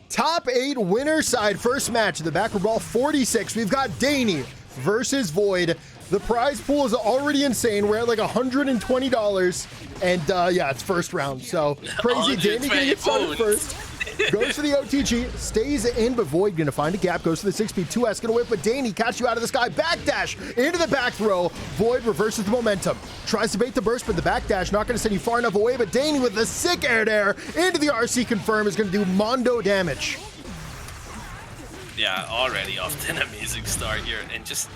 Top 8 winner side first match of the baccpaBrawl 46. We've got Dany versus Void. The prize pool is already insane. We're at like $120, and yeah, it's first round. So crazy. Dany gonna get started first. Goes for the OTG, stays in, but Void gonna find a gap, goes for the 6-speed 2S, gonna whip, but Dany catch you out of the sky, backdash into the back throw. Void reverses the momentum, tries to bait the burst, but the backdash not gonna send you far enough away, but Dany with the sick air there into the RC confirm is gonna do mondo damage. Yeah, already off to an amazing start here, and just,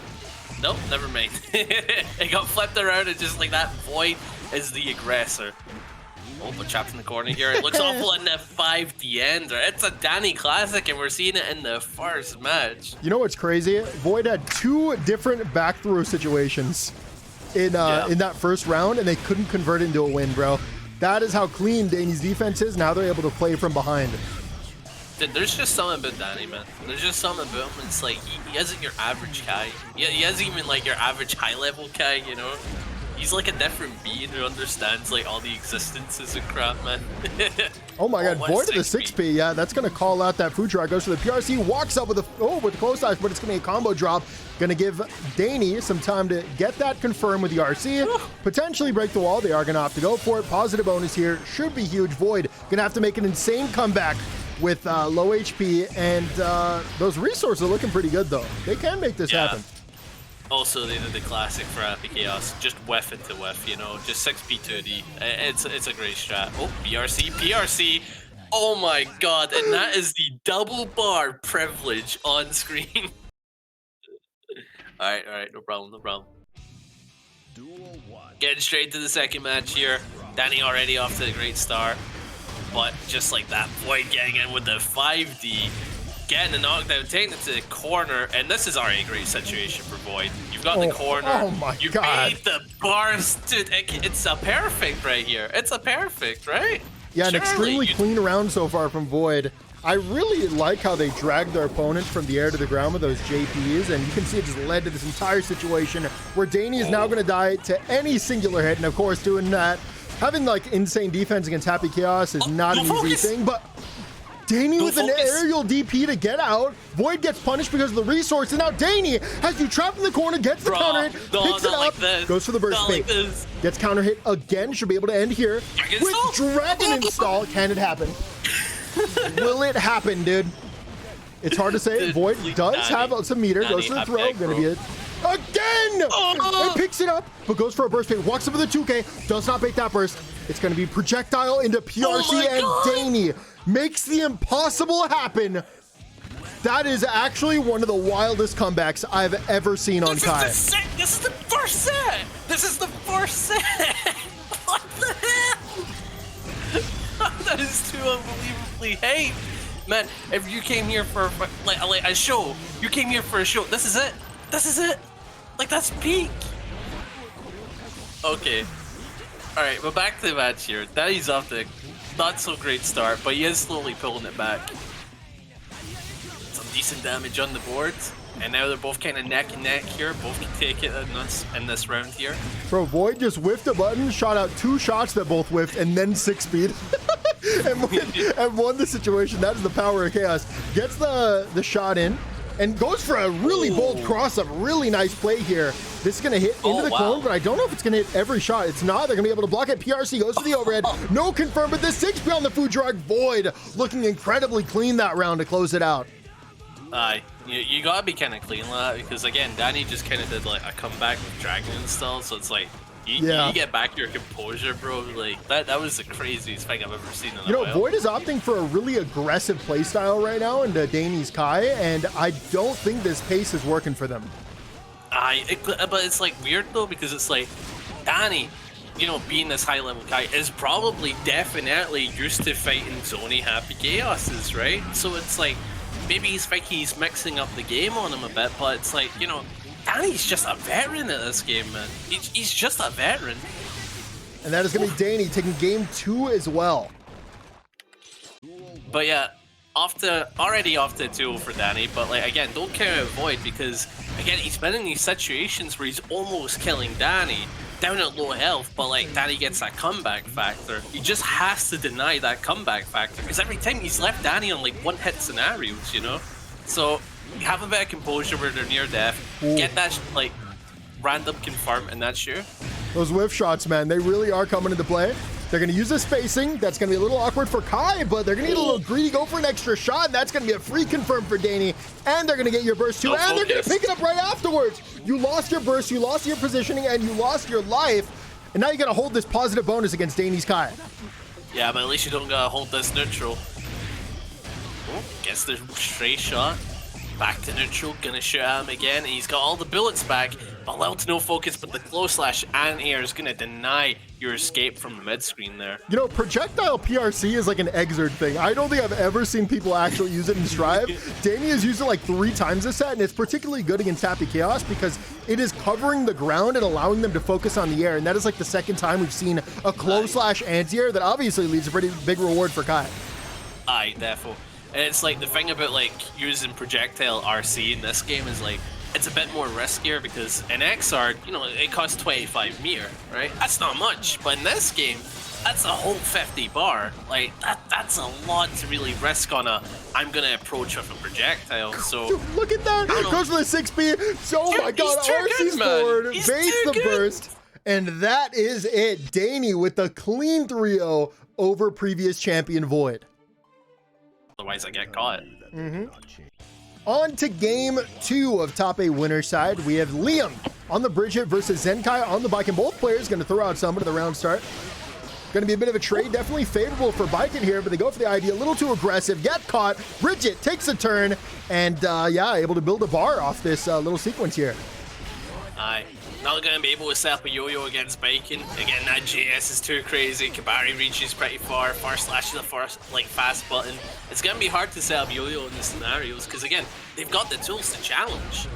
nope, never mind. It got flipped around, and just like that, Void is the aggressor. Oh, but trapped in the corner here. It looks awful in the 5D end. It's a Dany classic, and we're seeing it in the first match. You know what's crazy? Void had 2 different back throw situations in that first round, and they couldn't convert it into a win, bro. That is how clean Dany's defense is. Now they're able to play from behind. Dude, there's just something about Dany, man. There's just something about him. It's like, he isn't your average Kai. He isn't even like your average high-level Kai, you know? He's like a different being who understands like all the existences and crap, man. Oh my god, Void to the 6P. Yeah, that's gonna call out that food truck. Goes for the PRC, walks up with the close eyes, but it's gonna be a combo drop. Gonna give Dany some time to get that confirmed with the RC. Potentially break the wall. They are gonna have to go for it. Positive bonus here. Should be huge. Void gonna have to make an insane comeback with low HP, and those resources are looking pretty good though. They can make this happen. Also, they did the classic for Happy Chaos, just whiff into whiff, you know, just 6P2D. It's a great strat. Oh, PRC. Oh my god, and that is the double bar privilege on screen. Alright, no problem. Getting straight to the second match here. Dany already off to a great start, but just like that, Void getting in with the 5D. Getting the knockdown, taking it to the corner, and this is already a great situation for Void. You've got the corner. Oh my you god. made the burst. Dude, it's a perfect right here. It's a perfect, right? Yeah, an extremely clean round so far from Void. I really like how they dragged their opponent from the air to the ground with those JPs, and you can see it just led to this entire situation where Dany is now going to die to any singular hit, and of course doing that, having like insane defense against Happy Chaos is not an easy thing, but Dany with an aerial DP to get out. Void gets punished because of the resource, and now Dany has you trapped in the corner, gets the counter hit, picks it up, goes for the burst bait. Gets counter hit again, should be able to end here. With Dragon install, can it happen? Will it happen, dude? It's hard to say. Void does have some meter, goes for the throw, gonna be it. Again! And picks it up, but goes for a burst bait, walks up with a 2K, does not bait that burst. It's gonna be projectile into PRC, and Dany makes the impossible happen. That is actually one of the wildest comebacks I've ever seen on Kai. This is the first set. What the hell? That is too unbelievably hate. Man, if you came here for like a show, you came here for a show. This is it. Like, that's peak. Okay. All right, but back to the match here. Dany's off the not so great start, but he is slowly pulling it back. Some decent damage on the board, and now they're both kind of neck and neck here. Both can take it in this round here. Bro, Void just whiffed a button, shot out 2 shots that both whiffed, and then 6-speed. and won the situation. That is the power of Chaos. Gets the shot in, and goes for a really bold cross-up. Really nice play here. This is going to hit into the cone, but I don't know if it's going to hit every shot. It's not. They're going to be able to block it. PRC goes to the overhead. No confirm, but the 6P on the food truck. Void looking incredibly clean that round to close it out. You got to be kind of clean with that, because again, Dany just kind of did like a comeback with Dragon install, so it's like, you get back your composure, bro. Like, that was the craziest thing I've ever seen in a while. Void is opting for a really aggressive playstyle right now into Dany's Kai, and I don't think this pace is working for them. But it's like weird though, because it's like Dany, you know, being this high level Kai is probably definitely used to fighting Zony Happy Chaoses, right? So it's like maybe he's thinking he's mixing up the game on him a bit, but it's like, you know, Dany's just a veteran at this game, man. He's just a veteran. And that is going to be Dany taking game 2 as well. But yeah, already off to 2-0 for Dany, but like again, don't count out Void, because again, he's been in these situations where he's almost killing Dany, down at low health, but like Dany gets that comeback factor. He just has to deny that comeback factor because every time he's left Dany on like one-hit scenarios, you know. So have a bit of composure where they're near death. Get that like random confirm, and that's you. Those whiff shots, man, they really are coming into play. They're going to use the spacing. That's going to be a little awkward for Kai, but they're going to need a little greedy, go for an extra shot. And that's going to be a free confirm for Dany. And they're going to get your burst too. And they're going to pick it up right afterwards. You lost your burst, you lost your positioning, and you lost your life. And now you got to hold this positive bonus against Dany's Kai. Yeah, but at least you don't got to hold this neutral. Oh, gets the stray shot. Back to neutral, gonna shoot at him again, and he's got all the bullets back, but little to no focus, but the close slash and air is gonna deny your escape from the mid screen there. You know, projectile PRC is like an Exert thing. I don't think I've ever seen people actually use it in Strive. Dany has used it like 3 times this set, and it's particularly good against Happy Chaos because it is covering the ground and allowing them to focus on the air, and that is like the second time we've seen a close slash anti-air that obviously leaves a pretty big reward for Kai. Aye, defo. And it's like the thing about like using projectile RC in this game is like it's a bit more riskier because in XR, you know, it costs 25 meter, right? That's not much, but in this game, that's a whole 50 bar. Like that's a lot to really risk on a I'm gonna approach with a projectile. So dude, look at that! Goes for the 6B. Oh my god, RC's forward, baits the burst, and that is it. Dany with the clean 3-0 over previous champion Void. Otherwise, I get caught. On to game 2 of top 8 winner side. We have Liam on the Bridget versus Zenkai on the Baiken. Both players going to throw out someone to the round start. Going to be a bit of a trade. Definitely favorable for Baiken here, but they go for the idea. A little too aggressive. Get caught. Bridget takes a turn and, yeah, able to build a bar off this little sequence here. Aye. Not going to be able to set up a yo-yo against Baiken. Again, that JS is too crazy. Kabari reaches pretty far. Far slash is a first, like, fast button. It's going to be hard to set up yo-yo in the scenarios because, again, they've got the tools to challenge.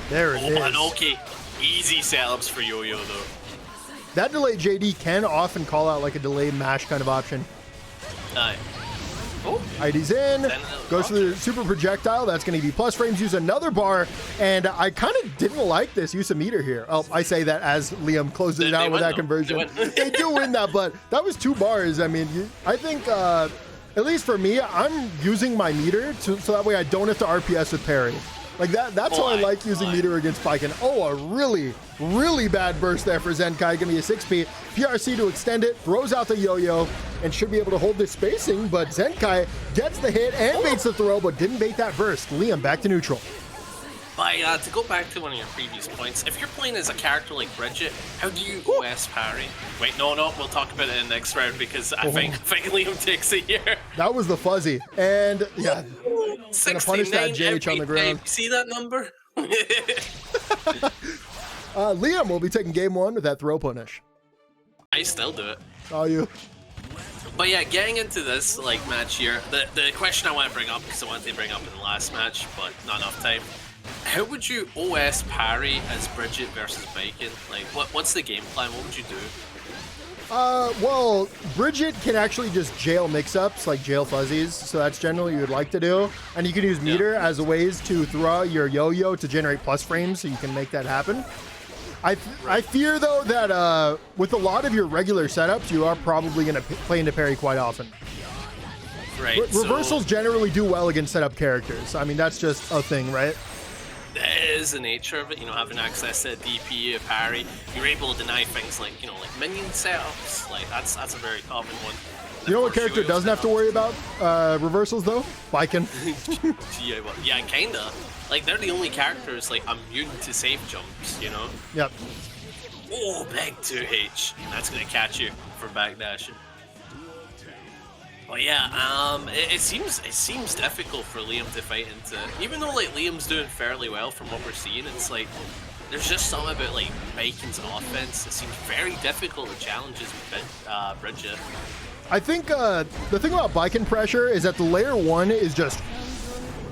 There it is. And okay, easy setups for yo-yo, though. That delay JD can often call out, like, a delay mash kind of option. Aye. Oh. ID's in, goes for the super projectile. That's going to be plus frames. Use another bar, and I kind of didn't like this use of meter here. Oh, I say that as Liam closes it out with that conversion. They do win that, but that was 2 bars. I mean, I think, at least for me, I'm using my meter so that way I don't have to RPS with parry. Like that's how I like using meter against Baiken. Oh, a really, really bad burst there for Zenkai. Gonna be a 6P. PRC to extend it, throws out the yo-yo, and should be able to hold this spacing, but Zenkai gets the hit and baits the throw, but didn't bait that burst. Liam back to neutral. To go back to one of your previous points, if you're playing as a character like Bridget, how do you OS parry? Wait, no, we'll talk about it in the next round because I think Liam takes it here. That was the fuzzy, and yeah, gonna punish that JH on the ground. See that number? Liam will be taking game 1 with that throw punish. I still do it. Oh, you. But yeah, getting into this like match here, the question I want to bring up because I wanted to bring up in the last match, but not enough time. How would you OS parry as Bridget versus Baiken? Like, what's the game plan? What would you do? Well, Bridget can actually just jail mix-ups, like jail fuzzies, so that's generally what you would like to do. And you can use meter as a ways to throw your yo-yo to generate plus frames, so you can make that happen. I fear, though, that with a lot of your regular setups, you are probably going to play into parry quite often. Right. Reversals generally do well against setup characters. I mean, that's just a thing, right? That is the nature of it, you know, having access to a DP, a parry. You're able to deny things like, you know, like minion setups. Like, that's a very common one. You know what character doesn't have to worry about reversals, though? Baiken. Yeah, kinda. Like, they're the only characters, like, immune to safe jumps, you know? Yep. Oh, big 2H. That's gonna catch you for backdashing. But yeah, it seems difficult for Liam to fight into. Even though like Liam's doing fairly well from what we're seeing, it's like there's just something about like Baiken's offense that seems very difficult to challenges with Bridget. I think the thing about Baiken pressure is that the layer 1 is just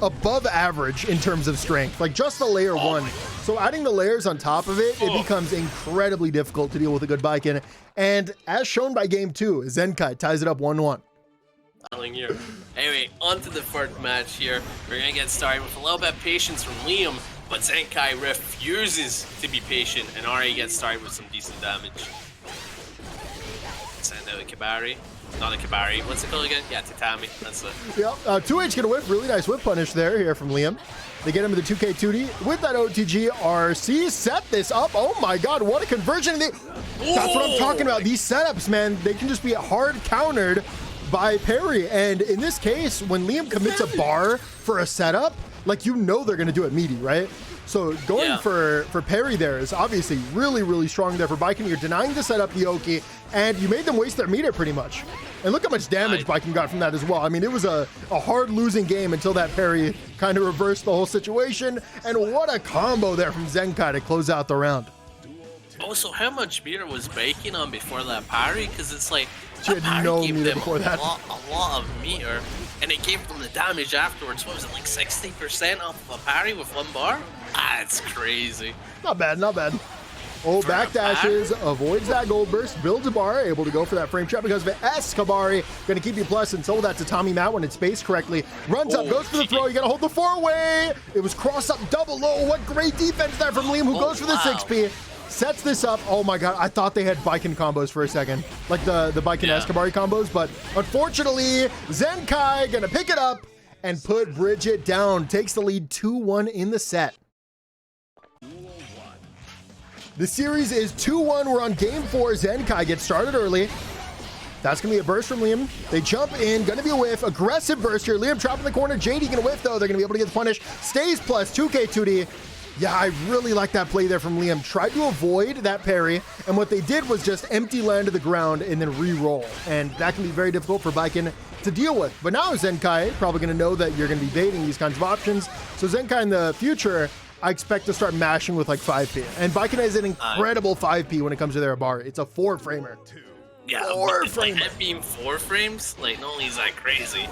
above average in terms of strength, like just the layer 1. So adding the layers on top of it, it becomes incredibly difficult to deal with a good Baiken. And as shown by game 2, Zenkai ties it up 1-1. Anyway, on to the third match here. We're gonna get started with a little bit of patience from Liam. But Zenkai refuses to be patient, and already gets started with some decent damage. Send out a Kibari. Not a Kibari. What's it called again? Yeah, Tatami. That's it. Yep. 2H gonna whip. Really nice whip punish there here from Liam. They get him to the 2K2D with that OTG RC. Set this up. Oh my god, what a conversion. That's what I'm talking about. These setups, man, they can just be hard countered by parry. And in this case, when Liam commits a bar for a setup, like, you know they're gonna do it meaty, right? So going for parry there is obviously really, really strong there for Baiken. You're denying the setup, the Oki, and you made them waste their meter pretty much. And look how much damage Baiken got from that as well. I mean, it was a hard losing game until that parry kind of reversed the whole situation. And what a combo there from Zenkai to close out the round. Also, how much meter was Baiken on before that parry? Because it's like, she had no meter before that. A lot of meter, and it gave them the damage afterwards. What was it, like 60% off of a parry with one bar? That's crazy. Not bad, not bad. Oh, backdashes, avoids that gold burst, builds a bar, able to go for that frame trap because of it. Kabari, gonna keep you plus, and so that's a Tommy Matt when it's spaced correctly. Runs up, goes for the throw, you gotta hold the 4-way. It was cross up double low. What great defense there from Liam, who goes for the 6P. Sets this up. Oh my god, I thought they had Baiken combos for a second. Like the Baiken Escabari combos, but unfortunately, Zenkai gonna pick it up and put Bridget down. Takes the lead 2-1 in the set. The series is 2-1. We're on game 4. Zenkai gets started early. That's going to be a burst from Liam. They jump in. Going to be a whiff. Aggressive burst here. Liam trapped in the corner. JD going to whiff, though. They're going to be able to get the punish. Stays plus 2K2D. Yeah, I really like that play there from Liam. Tried to avoid that parry, and what they did was just empty land to the ground and then re-roll. And that can be very difficult for Baiken to deal with. But now Zenkai probably going to know that you're going to be baiting these kinds of options. So Zenkai in the future, I expect to start mashing with like 5P. And Baiken has an incredible 5P when it comes to their bar. It's a 4-framer. Yeah, 4-framer. Like, it being 4 frames, like, not only is that crazy,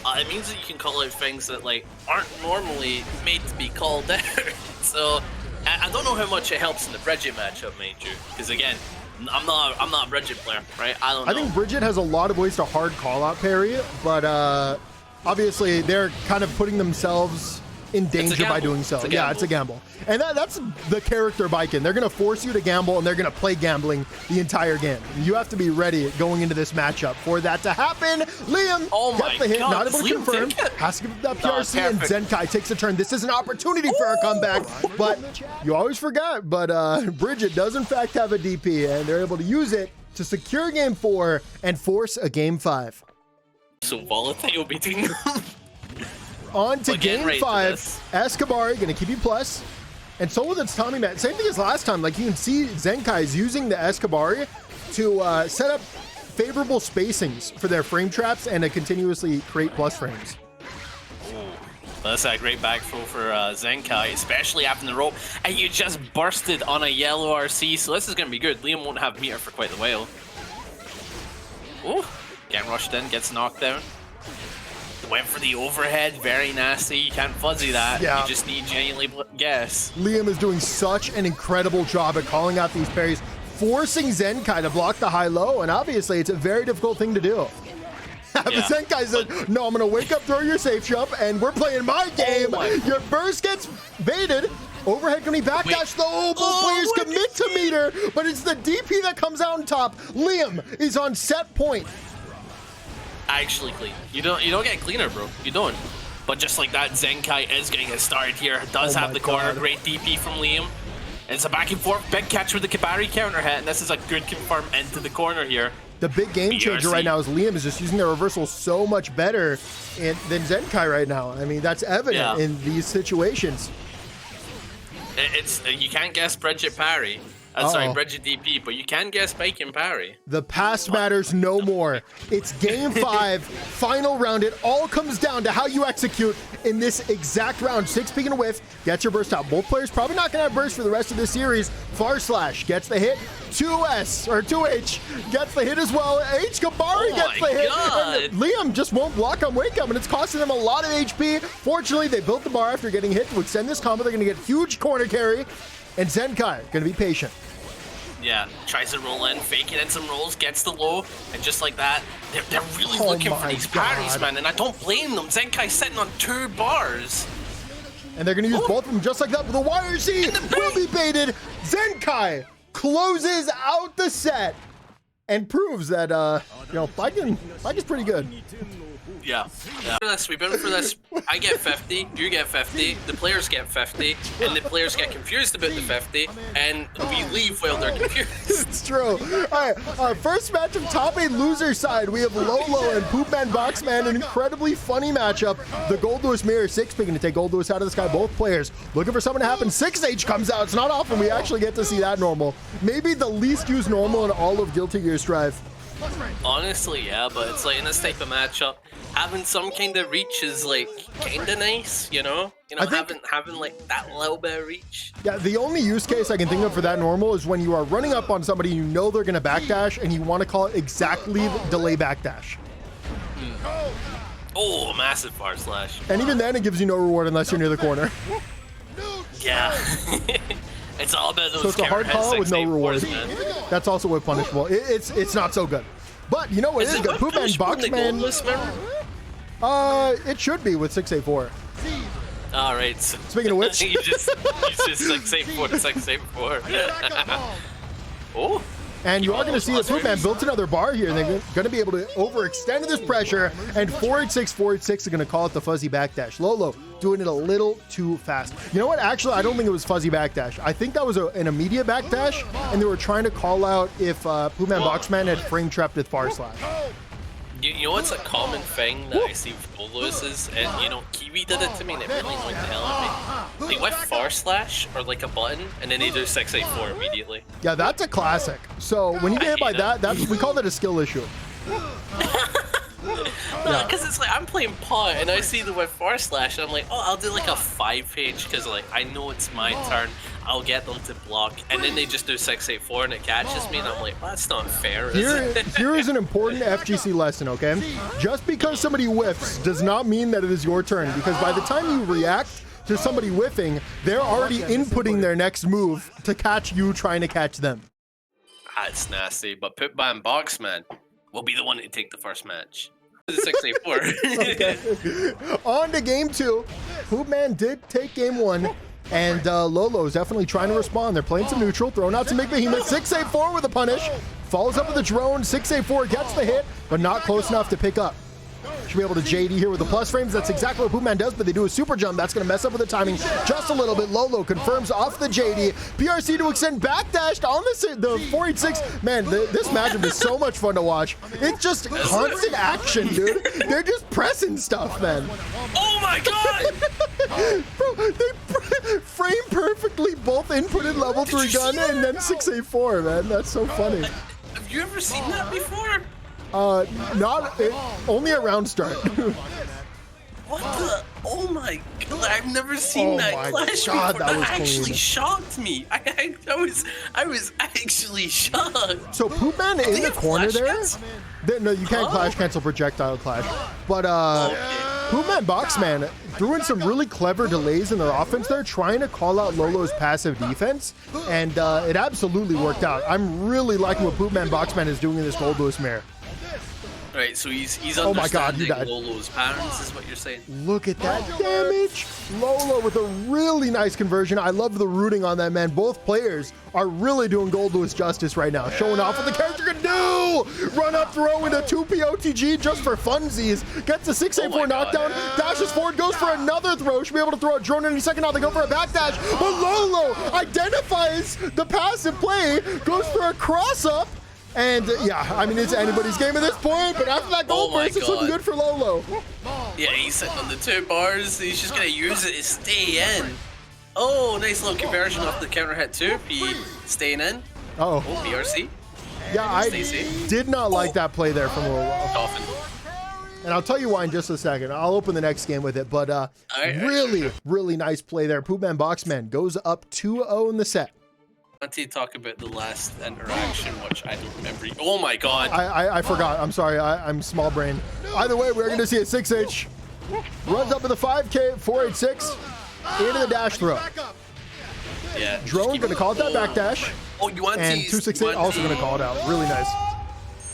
it means that you can call out things that, like, aren't normally made to be called out. So, I don't know how much it helps in the Bridget matchup, mind you. Because, again, I'm not a Bridget player, right? I don't know. I think Bridget has a lot of ways to hard call-out parry, but obviously they're kind of putting themselves in danger by doing so. Yeah, it's a gamble. And that's the character Baiken. They're going to force you to gamble, and they're going to play gambling the entire game. You have to be ready going into this matchup for that to happen. Liam gets the hit, not able to confirm. Has to give that PRC, and Zenkai takes a turn. This is an opportunity for a comeback, but you always forgot. But Bridget does in fact have a DP, and they're able to use it to secure game 4 and force a game 5. So volatile beating them. On to game 5. Escabari going to keep you plus. And so with its Tommy Matt. Same thing as last time. Like, you can see Zenkai is using the Escabari to set up favorable spacings for their frame traps and to continuously create plus frames. Well, that's a great back throw for Zenkai, especially after the rope. And you just bursted on a yellow RC, so this is going to be good. Liam won't have meter for quite a while. Ooh, getting rushed in, gets knocked down. Went for the overhead, very nasty. You can't fuzzy that. Yeah. You just need genuinely guess. Liam is doing such an incredible job at calling out these parries, forcing Zenkai to block the high-low, and obviously it's a very difficult thing to do. But Zenkai said, no, I'm going to wake up, throw your safe jump, and we're playing my game. Your burst gets baited. Overhead can be backdash, though. Both players commit to meter, but it's the DP that comes out on top. Liam is on set point. Actually clean. You don't get cleaner, bro. You don't. But just like that, Zenkai is getting it started here. Does have the corner. Great DP from Liam. It's a back and forth. Big catch with the Kibari counter hit, and this is a good confirm into the corner here. The big game changer right now is Liam is just using their reversal so much better than Zenkai right now. I mean, that's evident in these situations. You can't guess Bridget parry. Sorry, Bridget DP, but you can guess Baiken parry. The past matters no more. It's game 5, final round. It all comes down to how you execute in this exact round. 6 peek and a whiff, gets your burst out. Both players probably not going to have burst for the rest of the series. Far Slash gets the hit. 2H gets the hit as well. Kabari gets the hit. And Liam just won't block on Wake Up, and it's costing them a lot of HP. Fortunately, they built the bar after getting hit to extend this combo. They're going to get huge corner carry. And Zenkai going to be patient. Yeah, tries to roll in, faking in some rolls, gets the low, and just like that, they're really looking for these parries, man, and I don't blame them. Zenkai's sitting on 2 bars. And they're going to use both of them just like that, but the YRC will be baited. Zenkai closes out the set and proves that, you know, Baiken's pretty good. Yeah. We've been for this. I get 50, you get 50, the players get 50, and the players get confused about the 50, and we leave while they're confused. It's true. All right, first match of top 8 loser side. We have Lolo and PoopMan Boxman, an incredibly funny matchup. The Goldlewis Mirror 6 picking to take Goldlewis out of the sky. Both players looking for someone to happen. 6H comes out. It's not often we actually get to see that normal. Maybe the least used normal in all of Guilty Gear Strive. Honestly, yeah, but it's like in this type of matchup, having some kind of reach is like kind of nice, you know? Having like that little bit of reach. Yeah, the only use case I can think of for that normal is when you are running up on somebody you know they're going to backdash and you want to call it exactly delay backdash. Oh, massive far slash. And even then it gives you no reward unless you're near the corner. Yeah. It's all about those. So it's a hard call with no reward. That's also whip punishable. It's not so good. But you know what is good? PoopMan Boxman. It should be with 684. All right. So speaking of which, you just 684 to 684. Oh. And you are going to see that PoopMan built another bar here, and they're going to be able to overextend this pressure, and 486 is going to call it the fuzzy backdash. Lolo doing it a little too fast. You know what? Actually, I don't think it was fuzzy backdash. I think that was an immediate backdash, and they were trying to call out if PoopMan Boxman had frame trapped with far slash. You know what's a common thing that I see with Goldlewis is, and you know, Kiwi did it to me and it really annoyed the hell out of me. They whip far slash or like a button and then they do 684 immediately. Yeah, that's a classic. So when you get hit by that, we call that a skill issue. Because it's like I'm playing pot and I see the whip far slash and I'm like, oh, I'll do like a 5-page because like I know it's my turn. I'll get them to block, and then they just do 684 and it catches me, and I'm like, well, that's not fair. Here is an important FGC lesson, okay? Just because somebody whiffs does not mean that it is your turn, because by the time you react to somebody whiffing, they're already inputting their next move to catch you trying to catch them. That's nasty, but PoopMan Boxman will be the one to take the first match. 684. Okay. On to game 2. PoopMan did take game 1. And Lolo is definitely trying to respond. They're playing some neutral, throwing out some big behemoth. 684 with a punish. Follows up with a drone. 684 gets the hit, but not close enough to pick up. Should be able to JD here with the plus frames. That's exactly what PoopMan does, but they do a super jump. That's going to mess up with the timing just a little bit. Lolo confirms off the JD. PRC to extend backdashed on the 486. Man, this matchup is so much fun to watch. It's just constant action, dude. They're just pressing stuff, man. Oh my god! Bro, they frame perfectly both inputted level 3 gun and then 684, man. That's so funny. Have you ever seen that before? Only at round start. What the? Oh my god! I've never seen that clash before. That actually shocked me. I was actually shocked. So PoopMan in the corner there. No, you can't clash cancel projectile clash. But PoopMan Boxman threw in some really clever delays in their offense there, trying to call out Lolo's passive defense, and it absolutely worked out. I'm really liking what PoopMan Boxman is doing in this Goldlewis Mirror. Right, so he's oh my god, he died. Lolo's patterns is what you're saying. Look at that damage. Lolo with a really nice conversion. I love the rooting on that, man. Both players are really doing Goldlewis justice right now, showing off what the character can do. Run up throw into 2P OTG just for funsies. Gets a 684 knockdown. Dashes forward, goes for another throw. Should be able to throw a drone any second now. They go for a backdash. But Lolo identifies the passive play, goes for a cross up. And yeah, I mean, it's anybody's game at this point, but after that goal burst, it's looking good for Lolo. Yeah, he's sitting on the 2 bars. He's just going to use it to stay in. Oh, nice little conversion off the counter hit 2P. Staying in. Oh, BRC. Yeah, I did not like that play there from Lolo. And I'll tell you why in just a second. I'll open the next game with it, but really nice play there. PoopMan Boxman goes up 2-0 in the set. I want to talk about the last interaction, which I don't remember. Oh my god. I forgot. I'm sorry. I'm small brain. Either way, we're going to see a 6H. Runs up with a 5K, 486. Into the dash throw. Yeah. Drone going to call it that backdash. Oh, you want and to... 268 also going to call it out. Really nice.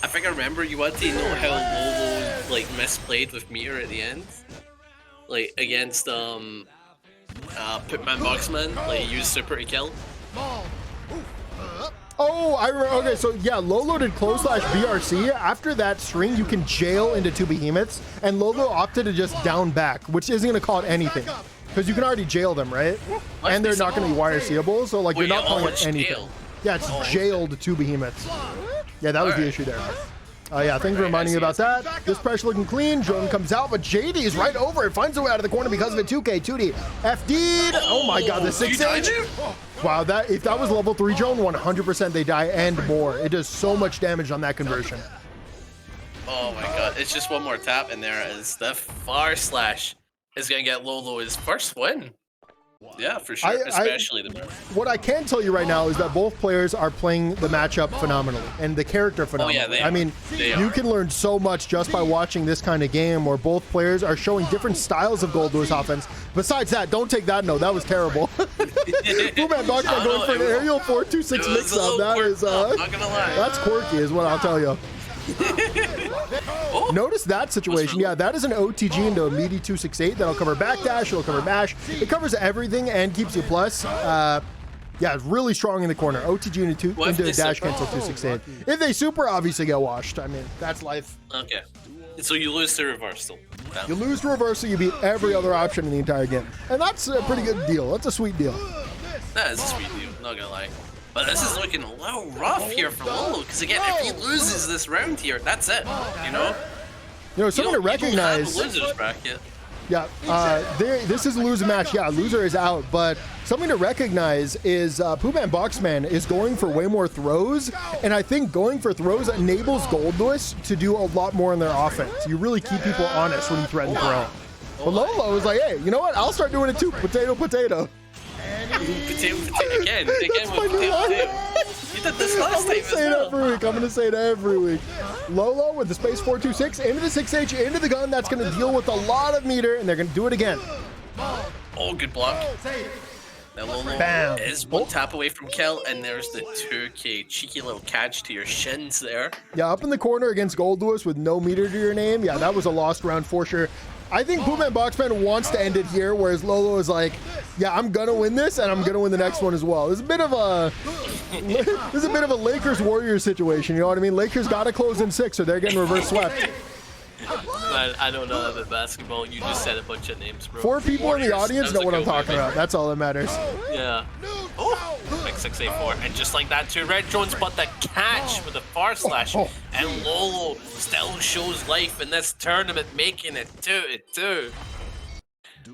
I think I remember you want to know how Lolo, like, misplayed with meter at the end? Like, against, PoopMan Boxman, like he used super to kill. Oh, I remember. Okay, so yeah, Lolo did close slash BRC. After that string, you can jail into 2 behemoths, and Lolo opted to just down back, which isn't going to call it anything. Because you can already jail them, right? And they're not going to be wire seeable, so like you're not calling it anything. Jail. Yeah, it's jailed 2 behemoths. Yeah, that was the issue there. Yeah, thanks for reminding me about that. This pressure looking clean. Drone comes out, but JD is right over it. Finds a way out of the corner because of a 2K. 2D. FD'd. Oh my god, the 6H. Wow, that if that was level 3 drone, 100% they die and more. It does so much damage on that conversion. Oh my god, it's just one more tap in there as the far slash is going to get Lolo his first win. Yeah, for sure, especially the what I can tell you right now is that both players are playing the matchup phenomenally and the character phenomenally. Oh, yeah, they are. I mean, you can learn so much just by watching this kind of game where both players are showing different styles of Goldlewis offense. Besides that, don't take that note. That was terrible. PoopMan Boxman going for an aerial 4-2-6 mix-up. That is, not gonna lie. that's quirky is what I'll tell you. Notice that situation. Yeah, that is an OTG into a meaty 268 that'll cover backdash, it'll cover mash. It covers everything and keeps you plus. Yeah, it's really strong in the corner. OTG into a dash cancel 268. If they super, obviously get washed. I mean, that's life. Okay. So you lose to reversal. Yeah. You lose to reversal, you beat every other option in the entire game. And that's a pretty good deal. That's a sweet deal. That is a sweet deal, not gonna lie. But this is looking a little rough here for Lolo, because again, if he loses this round here, that's it, you know? You know, something to recognize. You don't have a loser's bracket. Yeah, this is a loser match. Yeah, loser is out. But something to recognize is PoopMan Boxman is going for way more throws. And I think going for throws enables Goldlewis to do a lot more in their offense. You really keep people honest when you threaten throw. But Lolo was like, hey, you know what? I'll start doing it too. Potato, potato. Potato, again with potato. You did this last time as well. I'm going to say it every week. Lolo with the space 426 into the 6H, into the gun. That's going to deal with a lot of meter, and they're going to do it again. Oh, good block. Now Lolo is one tap away from kill, and there's the 2K. Cheeky little catch to your shins there. Yeah, up in the corner against Goldlewis with no meter to your name. Yeah, that was a lost round for sure. I think PoopMan Boxman wants to end it here, whereas Lolo is like, yeah, I'm gonna win this, and I'm gonna win the next one as well. This is a bit of a Lakers Warriors situation. You know what I mean? Lakers gotta close in 6, or they're getting reverse swept. I don't know about basketball. You just said a bunch of names, bro. 4 people in the audience know what I'm talking about. That's all that matters. Yeah. Oh, like 684, and just like that, 2 red drones, but the catch with the far slash, and Lolo still shows life in this tournament, making it 2-2.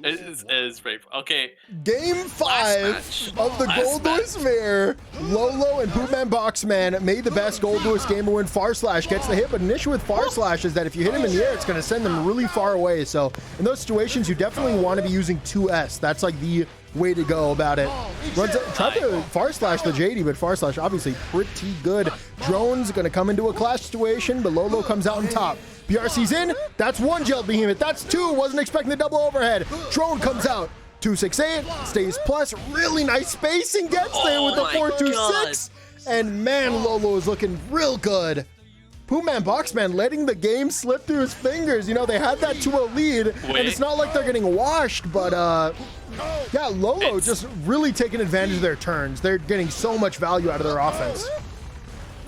It is very okay. Game 5 of the Goldlewis Mare. Lolo and PoopMan Boxman made the best Goldlewis game to win. Far slash gets the hit, but an issue with far slash is that if you hit him in the air, it's going to send them really far away. So in those situations, you definitely want to be using 2S. That's like the way to go about it. Try to far slash the JD, but far slash obviously pretty good. Drone's going to come into a clash situation, but Lolo comes out on top. BRC's in. That's 1 gel behemoth. That's 2. Wasn't expecting the double overhead. Drone comes out. 268 stays plus. Really nice spacing. Gets there with the 426. And man, Lolo is looking real good. PoopMan Boxman letting the game slip through his fingers. You know, they had that 2-0 lead, and it's not like they're getting washed, but yeah, Lolo just really taking advantage of their turns. They're getting so much value out of their offense.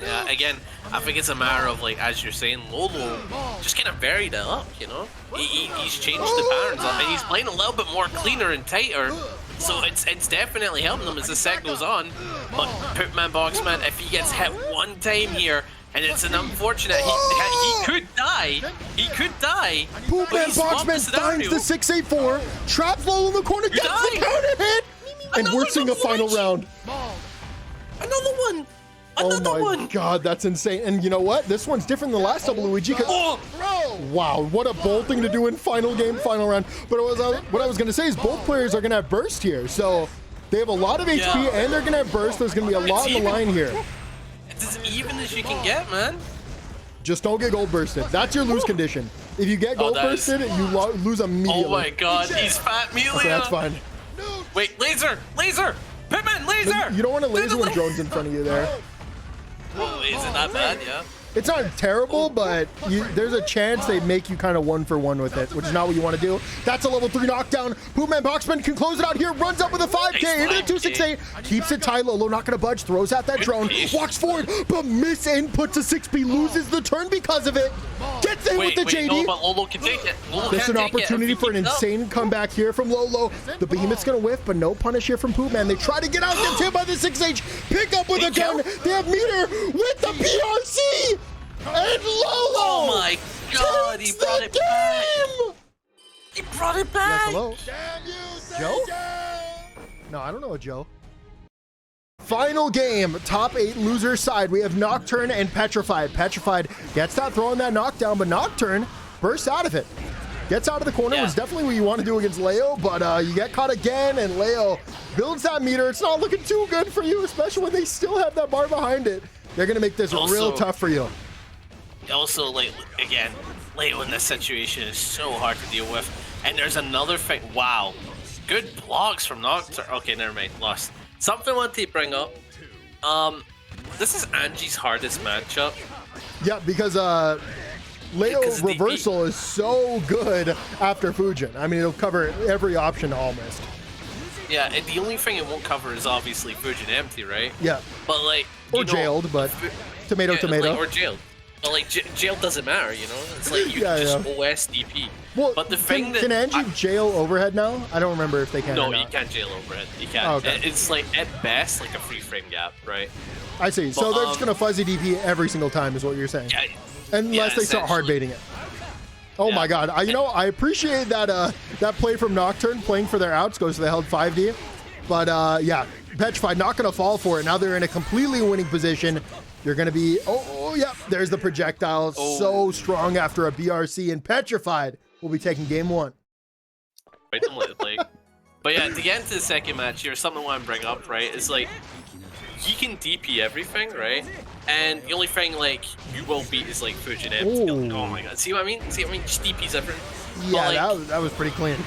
Yeah, again, I think it's a matter of, like, as you're saying, Lolo just kind of varied it up, you know? He's changed the patterns up, and he's playing a little bit more cleaner and tighter. So it's definitely helping them as the set goes on. But PoopMan Boxman, if he gets hit one time here, and it's an unfortunate, he could die. He could die. PoopMan Boxman finds the 684, traps Lolo in the corner, gets the counter hit, and we're seeing a final round. Another one. Oh my god, that's insane. And you know what? This one's different than the last double Luigi. Wow, what a bold thing to do in final game, final round. But what I was going to say is both players are going to have burst here. So they have a lot of HP and they're going to have burst. There's going to be a lot on the line here. It's as even as you can get, man. Just don't get gold bursted. That's your lose condition. If you get gold bursted, you lose immediately. Oh my god, he's fat Melia. Okay, that's fine. Wait, laser! PoopMan, laser! You don't want to laser when drone's in front of you there. Oh, is it that bad? Yeah. It's not terrible, but there's a chance they make you kind of 1-for-1 with it, which is not what you want to do. That's a level 3 knockdown. PoopMan Boxman can close it out here, runs up with a 5K into the 268, keeps it tight. Lolo not going to budge, throws out that drone, walks forward, but miss inputs a 6B, loses the turn because of it. Gets in with the JD. No, but Lolo can take it. There's an opportunity for an insane comeback here from Lolo. The Behemoth's going to whiff, but no punish here from PoopMan. They try to get out, gets hit by the 6H, pick up with a gun. They have meter with the PRC. And Lolo! Oh my god, he brought it back! He brought it back! Yes, hello? Joe? No, I don't know a Joe. Final game, top 8 loser side. We have Nocturne and Petrafied. Petrafied gets that throw on that knockdown, but Nocturne bursts out of it. Gets out of the corner, was definitely what you want to do against Leo, but you get caught again, and Leo builds that meter. It's not looking too good for you, especially when they still have that bar behind it. They're going to make this real tough for you. Also, like, again, Leo in this situation is so hard to deal with. And there's another thing. Wow. Good blocks from Nocturne. Okay, never mind. Lost. Something I want to bring up. This is Anji's hardest matchup. Yeah, because Leo reversal is so good after Fujin. I mean, it'll cover every option almost. Yeah, and the only thing it won't cover is obviously Fujin empty, right? Yeah. But, like, or jailed, but tomato, tomato. Like, or jailed. But like jail doesn't matter, you know. It's like you just OS DP. Well, but the thing can Anji jail overhead now? I don't remember if they can. No, you can't jail overhead. You can't. Oh, okay. It's like at best like a free frame gap, right? I see. But, so they're just gonna fuzzy DP every single time, is what you're saying? Yeah. Unless they start hard baiting it. Oh my God! You know, I appreciate that that play from Nocturne playing for their outs goes to the held 5D, but yeah, Petrified not gonna fall for it. Now they're in a completely winning position. You're going to be, yeah, there's the projectile. So strong after a BRC, and Petrified will be taking game 1. Right, but yeah, to get into the second match here, something I want to bring up, right, is like, he can DP everything, right? And the only thing, like, you will beat is, like, Fujin empty. Oh my God, see what I mean? See what I mean? Just DPs everything. Yeah, like, that was pretty clean.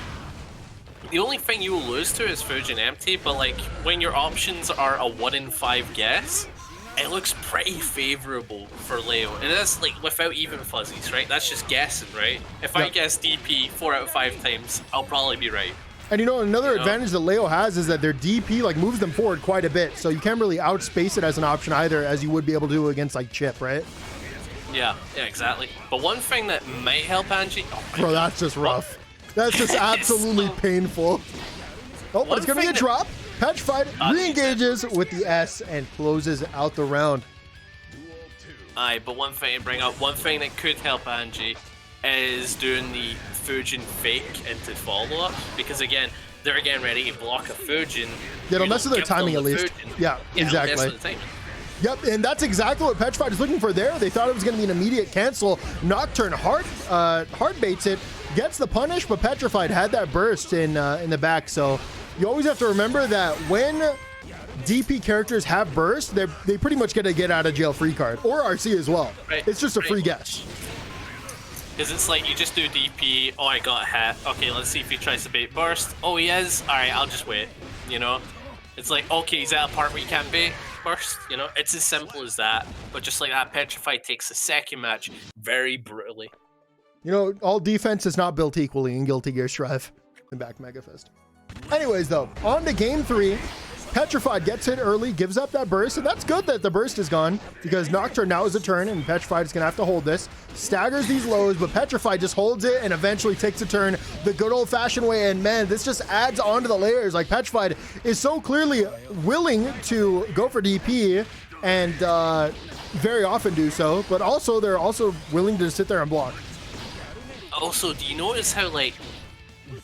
The only thing you will lose to is Fujin empty, but, like, when your options are a 1 in 5 guess, it looks pretty favorable for Leo, and that's like without even fuzzies, right? That's just guessing, right? If I guess DP 4 out of 5 times, I'll probably be right. And you know, another advantage that Leo has is that their DP like moves them forward quite a bit, so you can't really outspace it as an option either, as you would be able to do against like Chip, right? Yeah, exactly. But one thing that might help Anji... Bro, that's just rough. That's just absolutely painful. Oh, but it's gonna be a drop. Petrified re-engages with the S and closes out the round. Aye, but one thing to bring up, one thing that could help Anji is doing the Fujin fake into follow-up, because again, they're getting ready to block a Fujin. Yeah, they'll mess with their timing at least. Yeah, exactly. Yep, and that's exactly what Petrified is looking for there. They thought it was going to be an immediate cancel. Nocturne hard baits it, gets the punish, but Petrified had that burst in the back, so you always have to remember that when DP characters have burst, they pretty much get a get out of jail free card, or RC as well. Right. It's just a free guess. Because it's like you just do DP, oh I got hit, okay let's see if he tries to bait burst, oh he is, alright I'll just wait, you know? It's like, okay he's at a part where you can't bait burst, you know? It's as simple as that, but just like that, Petrified takes the second match very brutally. You know, all defense is not built equally in Guilty Gear Strive and back Megafist. Anyways though, on to game 3. Petrified gets hit early, gives up that burst, and that's good that the burst is gone, because Nocturne now is a turn, and Petrified is going to have to hold this. Staggers these lows, but Petrified just holds it and eventually takes a turn the good old-fashioned way, and man, this just adds on to the layers. Like, Petrified is so clearly willing to go for DP, and very often do so, but also they're also willing to sit there and block. Also, do you notice how, like,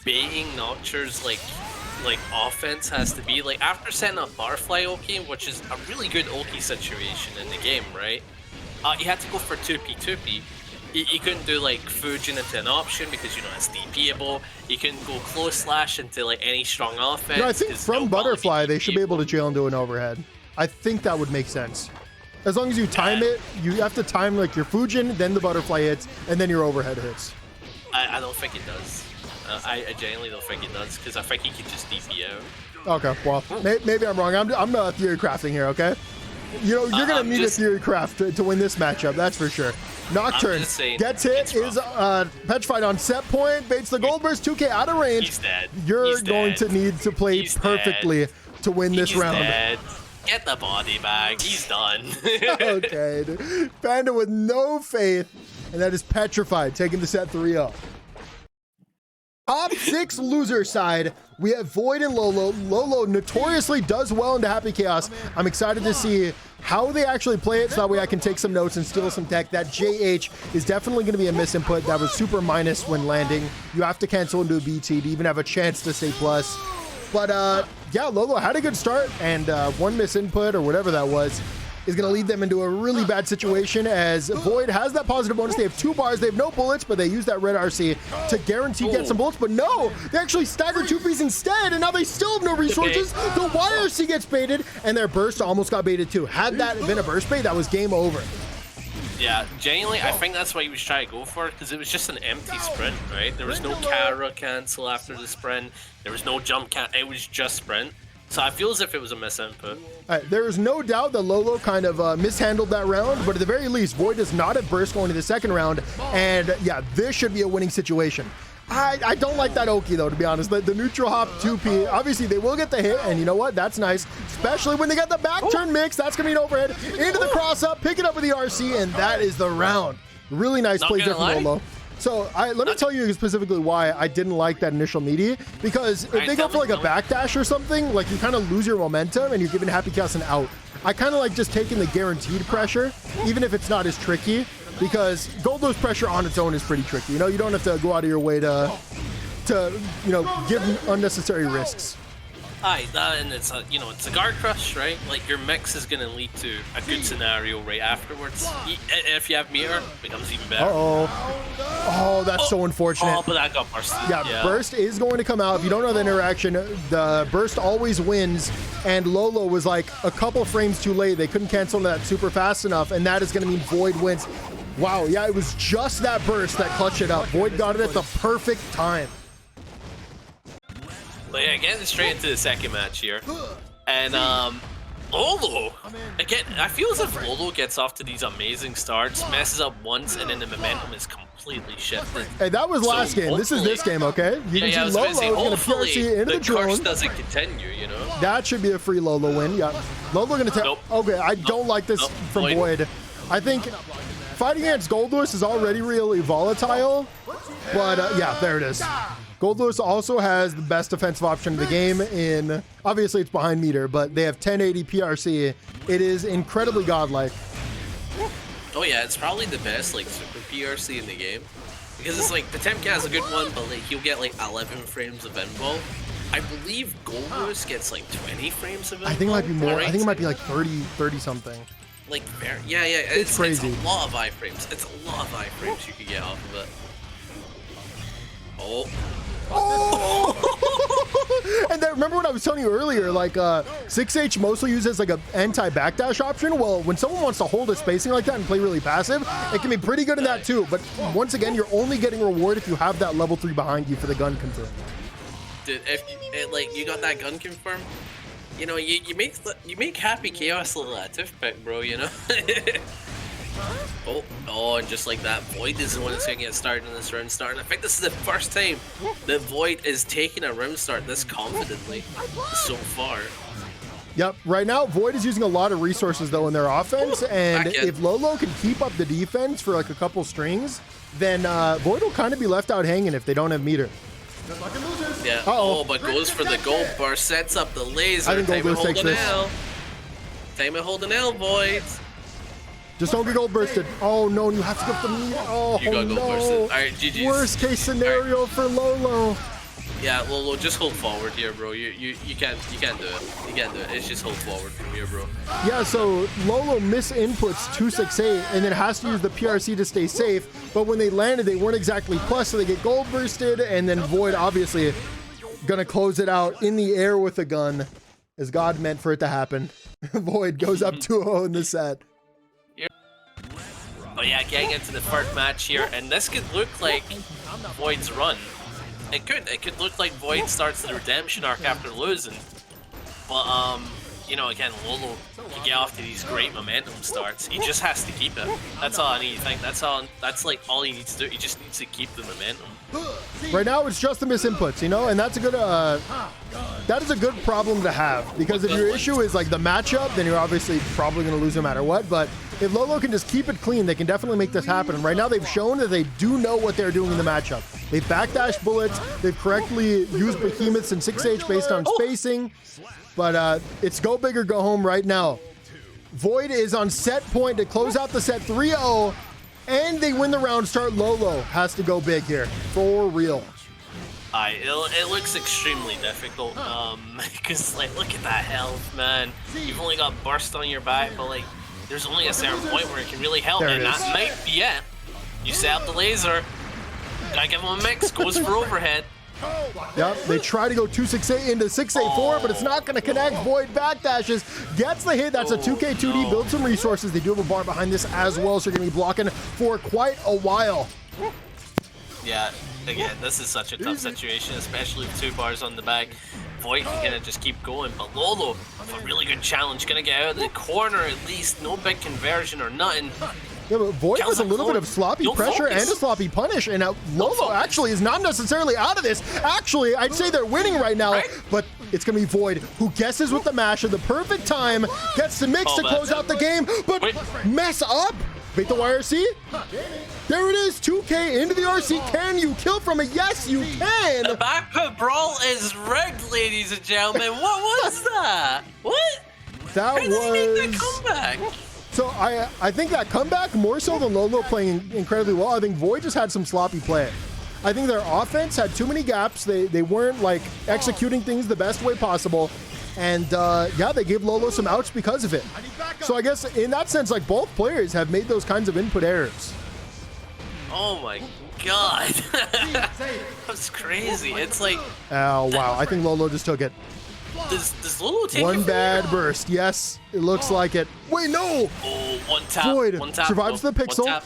baiting Nocturne's, like offense has to be like after setting up Barfly Oki, which is a really good Oki situation in the game, right? You had to go for 2P. You couldn't do like Fujin into an option because you know it's DPable. You couldn't go close slash into like any strong offense. No, I think from Butterfly they should be able to jail into an overhead. I think that would make sense. As long as you time it, you have to time like your Fujin, then the Butterfly hits, and then your overhead hits. I don't think it does. I genuinely don't think it does, because I think he can just DP out. Okay, well, maybe I'm wrong. I'm theory crafting here, okay? You know, you're going to need a Theory Craft to win this matchup, that's for sure. Nocturne gets hit, is Petrafied on set point, baits the Gold Burst, 2K out of range. He's dead. You're going to need to play perfectly to win this round. Dead. Get the body back. He's done. Okay, dude. Panda with no faith, and that is Petrafied taking the set 3-0. Top 6 loser side, we have Void and Lolo. Lolo notoriously does well into Happy Chaos. I'm excited to see how they actually play it so that way I can take some notes and steal some tech. That JH is definitely going to be a misinput. That was super minus when landing. You have to cancel into a BT to even have a chance to stay plus. But yeah, Lolo had a good start, and one misinput or whatever that was is going to lead them into a really bad situation as Void has that positive bonus. They have 2 bars, they have no bullets, but they use that red RC to guarantee get some bullets. But no, they actually staggered 2Ps instead, and now they still have no resources. The YRC gets baited, and their burst almost got baited too. Had that been a burst bait, that was game over. Yeah, genuinely, I think that's what he was trying to go for, because it was just an empty sprint, right? There was no Kara cancel after the sprint. There was no jump it was just sprint. So I feel as if it was a misinput. There is no doubt that Lolo kind of mishandled that round, but at the very least, Void does not have burst going to the second round, and yeah, this should be a winning situation. I don't like that Oki though, to be honest. The neutral hop 2P, obviously they will get the hit, and you know what? That's nice, especially when they get the back turn mix. That's gonna be an overhead into the cross up, pick it up with the RC, and that is the round. Really nice play there from Lolo. So let me tell you specifically why I didn't like that initial meaty, because if they go for like a backdash or something, like you kind of lose your momentum and you're giving Happy Chaos an out. I kind of like just taking the guaranteed pressure, even if it's not as tricky, because Goldlewis pressure on its own is pretty tricky. You know, you don't have to go out of your way to you know, give unnecessary risks. And it's a, you know, it's a guard crush, right? Like your mix is gonna lead to a good scenario right afterwards. If you have meter, it becomes even better. Oh, that's so unfortunate. Oh, but that got bursted. Yeah, burst is going to come out. If you don't know the interaction, the burst always wins, and Lolo was like a couple frames too late. They couldn't cancel that super fast enough, and that is going to mean Void wins. Wow, yeah, it was just that burst that clutched it up. Void got it at the perfect time. But yeah, getting straight into the second match here. And Lolo, again, I feel as if Lolo gets off to these amazing starts, messes up once, and then the momentum is completely shifted. Hey, that was last game. This is this game, okay? You can see Lolo is going to PRC into the drone. Curse doesn't continue, you know? That should be a free Lolo win. Yeah, Lolo going to take. Okay, I don't like this from Void. I think fighting against Goldlewis is already really volatile, but yeah, there it is. Goldlewis also has the best defensive option in the game in, obviously it's behind meter, but they have 1080 PRC. It is incredibly godlike. Oh yeah, it's probably the best like super PRC in the game. Because it's like, Potemkin has a good one, but like he'll get like 11 frames of info. I believe Goldlewis gets like 20 frames of info. I think it might be more. I think it might be like 30 something. Like, yeah, it's crazy. It's a lot of iframes. It's a lot of iframes you could get off of it. And then remember what I was telling you earlier, like 6H mostly uses like a anti-backdash option. Well, when someone wants to hold a spacing like that and play really passive, it can be pretty good in that too. But once again, you're only getting reward if you have that level 3 behind you for the gun confirm. Dude, if like you got that gun confirm, you know, you make Happy Chaos a little toothpick, bro, you know? And just like that, Void is the one that's going to get started in this round start. And I think this is the first time that Void is taking a round start this confidently so far. Yep, right now Void is using a lot of resources though in their offense, and if Lolo can keep up the defense for like a couple strings, then Void will kind of be left out hanging if they don't have meter. Yeah. But goes for the gold bar, sets up the laser. I think Goldlewis takes this. Time to hold an L, Void. Just don't get gold bursted. Oh no, you have to get the meter. Oh you got gold bursted. All right, GG's. Worst case scenario for Lolo. Yeah, Lolo, just hold forward here, bro. You can't do it. You can't do it. It's just hold forward from here, bro. Yeah, so Lolo misinputs 268 and then has to use the PRC to stay safe. But when they landed, they weren't exactly plus, so they get gold bursted, and then Void obviously gonna close it out in the air with a gun, as God meant for it to happen. Void goes up 2-0 in the set. Oh yeah, getting into the third match here, and this could look like Void's run. It could look like Void starts the redemption arc after losing. But you know, again, Lolo can get off to these great momentum starts. He just has to keep it. That's all I need to think. That's like all he needs to do. He just needs to keep the momentum. Right now, it's just the misinputs, you know, and that's a good, that is a good problem to have, because if your issue is like the matchup, then you're obviously probably going to lose no matter what. But if Lolo can just keep it clean, they can definitely make this happen. And right now, they've shown that they do know what they're doing in the matchup. They've backdashed bullets. They've correctly used behemoths and 6H based on spacing. But it's go big or go home right now. Void is on set point to close out the set 3-0. And they win the round start. Lolo has to go big here. For real. It looks extremely difficult. Because, like, look at that health, man. You've only got burst on your back, but, like, there's only a certain point where it can really help. And that might be it. You set up the laser. Gotta give him a mix. Goes for overhead. Yep, they try to go 2-6-8 into 6-8-4, but it's not going to connect. Void backdashes, gets the hit. That's a 2K2D. Build some resources. They do have a bar behind this as well, so you're going to be blocking for quite a while. Yeah, again, this is such a tough situation, especially with 2 bars on the back. Void can kind of just keep going, but Lolo, with a really good challenge, going to get out of the corner at least. No big conversion or nothing. Yeah, but Void has a little bit of sloppy pressure and a sloppy punish, and Lolo actually is not necessarily out of this. Actually, I'd say they're winning right now, but it's going to be Void who guesses with the mash at the perfect time, gets the mix to close out the game, but mess up. Beat the YRC. There it is, 2K into the RC. Can you kill from it? Yes, you can. The baccpaBrawl is rigged, ladies and gentlemen. What was that? What? That How did he make that comeback? So I think that comeback, more so than Lolo playing incredibly well, I think Void just had some sloppy play. I think their offense had too many gaps. They weren't like executing things the best way possible. And yeah, they gave Lolo some outs because of it. So I guess in that sense, like both players have made those kinds of input errors. Oh my God. That's crazy. It's like... Oh, wow. I think Lolo just took it. Does Lolo take one it bad burst? Yes, it looks like it. Wait, no! Oh, one tap. Void one tap, survives the pixel,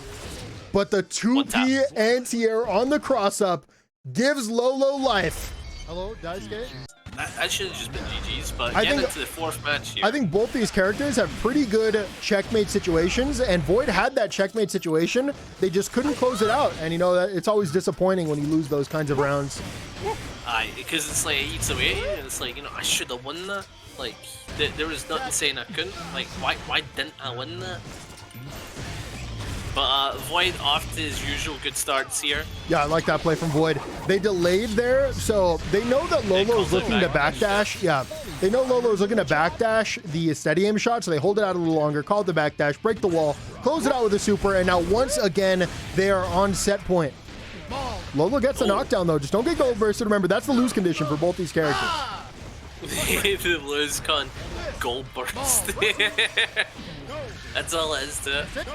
but the 2P anti-air on the cross-up gives Lolo life. Hello, Daisuke? That should have just been GG's, but getting into the 4th match here. I think both these characters have pretty good checkmate situations, and Void had that checkmate situation. They just couldn't close it out, and you know, it's always disappointing when you lose those kinds of rounds. Because it's like, it eats away, and it's like, you know, I should have won that. Like, there was nothing saying I couldn't. Like, why didn't I win that? But Void off to his usual good starts here. Yeah, I like that play from Void. They delayed there, so they know that Lolo's looking to backdash. Yeah, they know Lolo's looking to backdash the steady aim shot, so they hold it out a little longer, call the backdash, break the wall, close it out with a super, and now once again, they are on set point. Lolo gets a knockdown though. Just don't get gold bursted. Remember, that's the lose condition for both these characters. The lose con gold burst. That's all it is to it.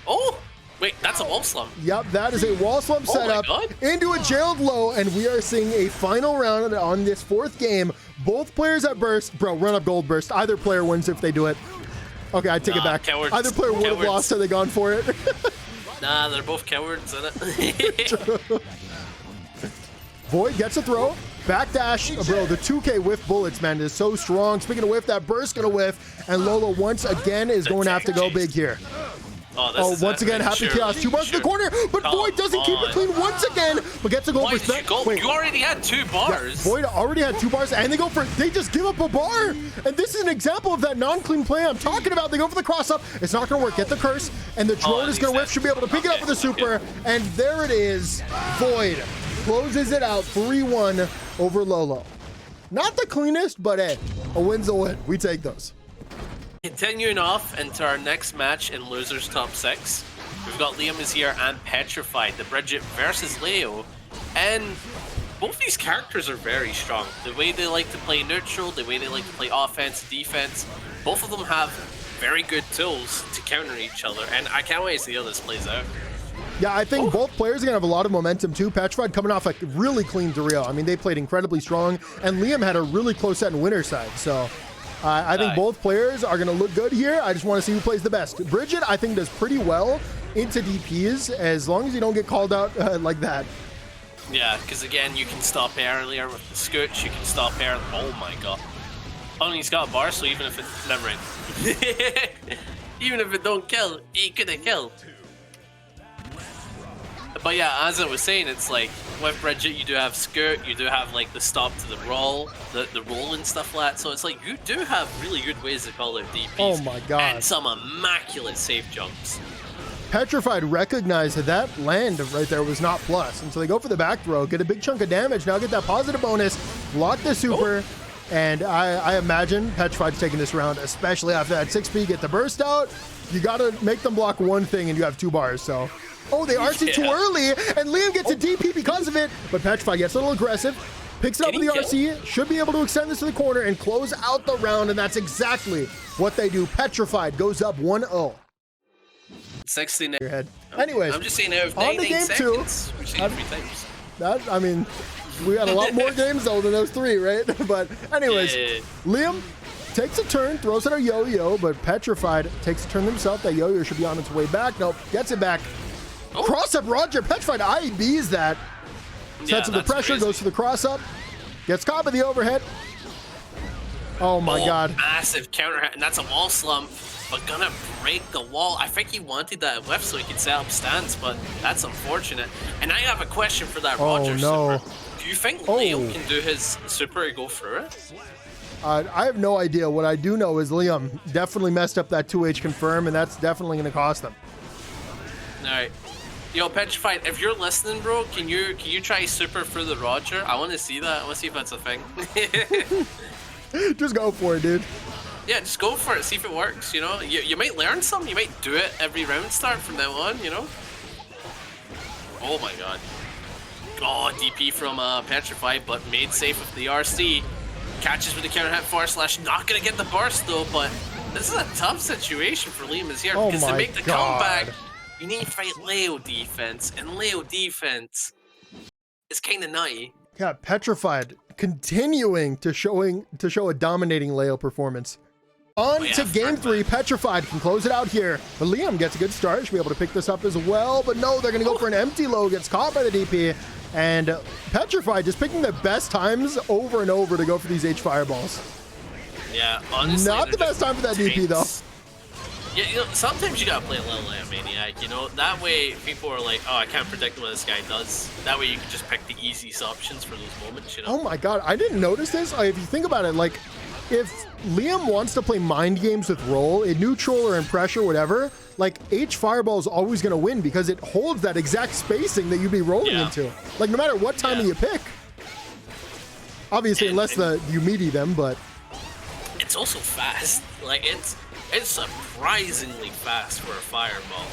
Oh, wait, that's a wall slump. Yep, that is a wall slump setup into a jailed low, and we are seeing a final round on this 4th game. Both players at burst. Bro, run up gold burst. Either player wins if they do it. Okay, I take it back. Cowards. Either player would have lost had they gone for it. Nah, they're both cowards, isn't it? Void gets a throw. Backdash. Bro, the 2K whiff bullets, man, is so strong. Speaking of whiff, that burst gonna whiff. And Lolo once again is going to have to go big here. Oh, once again, Happy Chaos. 2 bars in the corner, but Void doesn't keep it clean once again, but gets a goal for spec. You already had 2 bars. Yeah, Void already had 2 bars, and they just give up a bar. And this is an example of that non-clean play I'm talking about. They go for the cross-up. It's not going to work. Get the curse, and the drone is going to whiff. Should be able to pick it up with a super, and there it is. Void closes it out 3-1 over Lolo. Not the cleanest, but hey, a win's a win. We take those. Continuing off into our next match in Losers Top 6, we've got liamishere and Petrafied, the Bridget versus Leo, and both these characters are very strong. The way they like to play neutral, the way they like to play offense, defense, both of them have very good tools to counter each other, and I can't wait to see how this plays out. Yeah, I think both players are going to have a lot of momentum too. Petrafied coming off a really clean Dario. I mean, they played incredibly strong, and Liam had a really close set in winner's side, so... I think both players are going to look good here. I just want to see who plays the best. Bridget, I think, does pretty well into DPs as long as you don't get called out like that. Yeah, because again, you can stop earlier with the scooch. You can stop earlier. Oh my God. Oh, and he's got a bar, so even if it... Never mind. Even if it don't kill, he could have killed. But yeah, as I was saying, it's like, with Bridget, you do have skirt, you do have like the stop to the roll, the roll and stuff like that. So it's like, you do have really good ways to call out DPs. Oh my god. And some immaculate safe jumps. Petrified recognized that land right there was not plus, and so they go for the back throw, get a big chunk of damage, now get that positive bonus, block the super, and I imagine Petrified's taking this round, especially after that 6P, get the burst out. You gotta make them block one thing and you have 2 bars, so. Oh, they RC too early, and Liam gets a DP because of it, but Petrified gets a little aggressive, picks it up with the RC, should be able to extend this to the corner and close out the round, and that's exactly what they do. Petrified goes up 1-0. 69. Your head. Anyways, I'm just saying out of on the game seconds, we've seen it 3 times. That, I mean, we got a lot more games though than those 3, right? But anyways, Liam takes a turn, throws at our yo-yo, but Petrified takes a turn himself. That yo-yo should be on its way back. Nope, gets it back. Cross up Roger. Petrified IBs that. Sets up the pressure, goes for the cross up. Gets caught by the overhead. Oh my god. Massive counter, and that's a wall slump. But gonna break the wall. I think he wanted that whiff so he could set up stance, but that's unfortunate. And I have a question for that Roger super. Do you think Leo can do his super and go through it? I have no idea. What I do know is Liam definitely messed up that 2H confirm, and that's definitely going to cost them. All right. Yo, Petrified, if you're listening, bro, can you try super for the Roger? I want to see that. I want to see if that's a thing. Just go for it, dude. Yeah, just go for it. See if it works, you know? You might learn something. You might do it every round start from now on, you know? Oh my god. Oh, DP from Petrified, but made safe with the RC. Catches with the counter hit forward slash. Not going to get the burst, though, but this is a tough situation for liamishere because to make the comeback, you need to fight Leo defense, and Leo defense is kind of nutty. Yeah, Petrified continuing to show a dominating Leo performance. On to game 3, Petrified can close it out here, but Liam gets a good start, should be able to pick this up as well, but no, they're gonna go for an empty low, gets caught by the DP, and Petrified just picking the best times over and over to go for these H fireballs. Yeah, honestly. Not the best time for that DP though. Yeah, you know, sometimes you gotta play a little Maniac, you know? That way people are like, oh, I can't predict what this guy does. That way you can just pick the easiest options for those moments, you know? Oh my god, I didn't notice this. If you think about it, like, if Liam wants to play mind games with roll, in neutral or in pressure, whatever, like, H fireball is always gonna win because it holds that exact spacing that you'd be rolling into. Like, no matter what timing you pick. Obviously, unless you meaty them, but... It's also fast. Like, it's surprisingly fast for a fireball.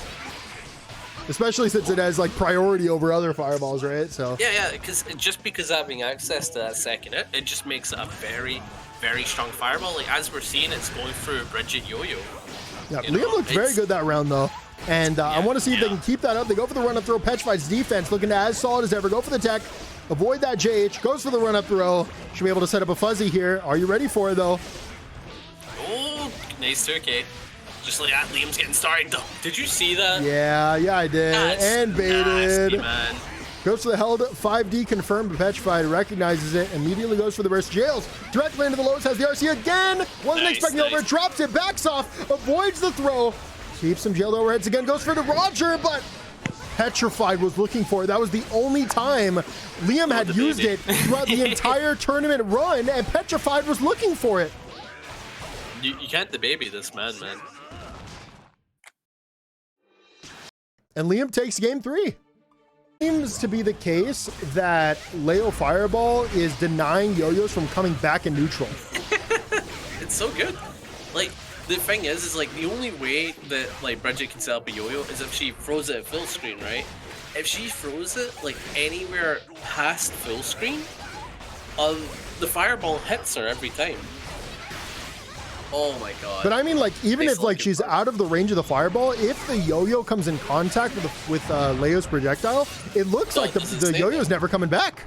Especially since it has like priority over other fireballs, right? So yeah, because having access to that second hit, it just makes it a very, very strong fireball. Like as we're seeing, it's going through Bridget yo-yo. Yeah, Liam looked very good that round though, and I want to see if they can keep that up. They go for the run-up throw. Petrified's defense looking as solid as ever. Go for the tech, avoid that JH. Goes for the run-up throw. Should be able to set up a fuzzy here. Are you ready for it though? Oh, nice 2K. Just like that, Liam's getting started. Did you see that? Yeah, I did. And baited. Nasty, man. Goes for the held 5D confirmed, but Petrified recognizes it, immediately goes for the burst. Jails directly into the lows, has the RC again. Wasn't expecting over, drops it, backs off, avoids the throw, keeps some jailed overheads again, goes for the Roger, but Petrified was looking for it. That was the only time Liam had used it throughout the entire tournament run, and Petrified was looking for it. You can't debaby this man. And Liam takes game 3. Seems to be the case that Leo Fireball is denying yo-yos from coming back in neutral. It's so good. Like, the thing is like the only way that like Bridget can set up a yo-yo is if she throws it at full screen, right? If she throws it like anywhere past full screen, the fireball hits her every time. Oh my god. But I mean, like, even if like she's out of the range of the fireball, if the yo-yo comes in contact with Leo's projectile, it looks like the yo-yo's never coming back.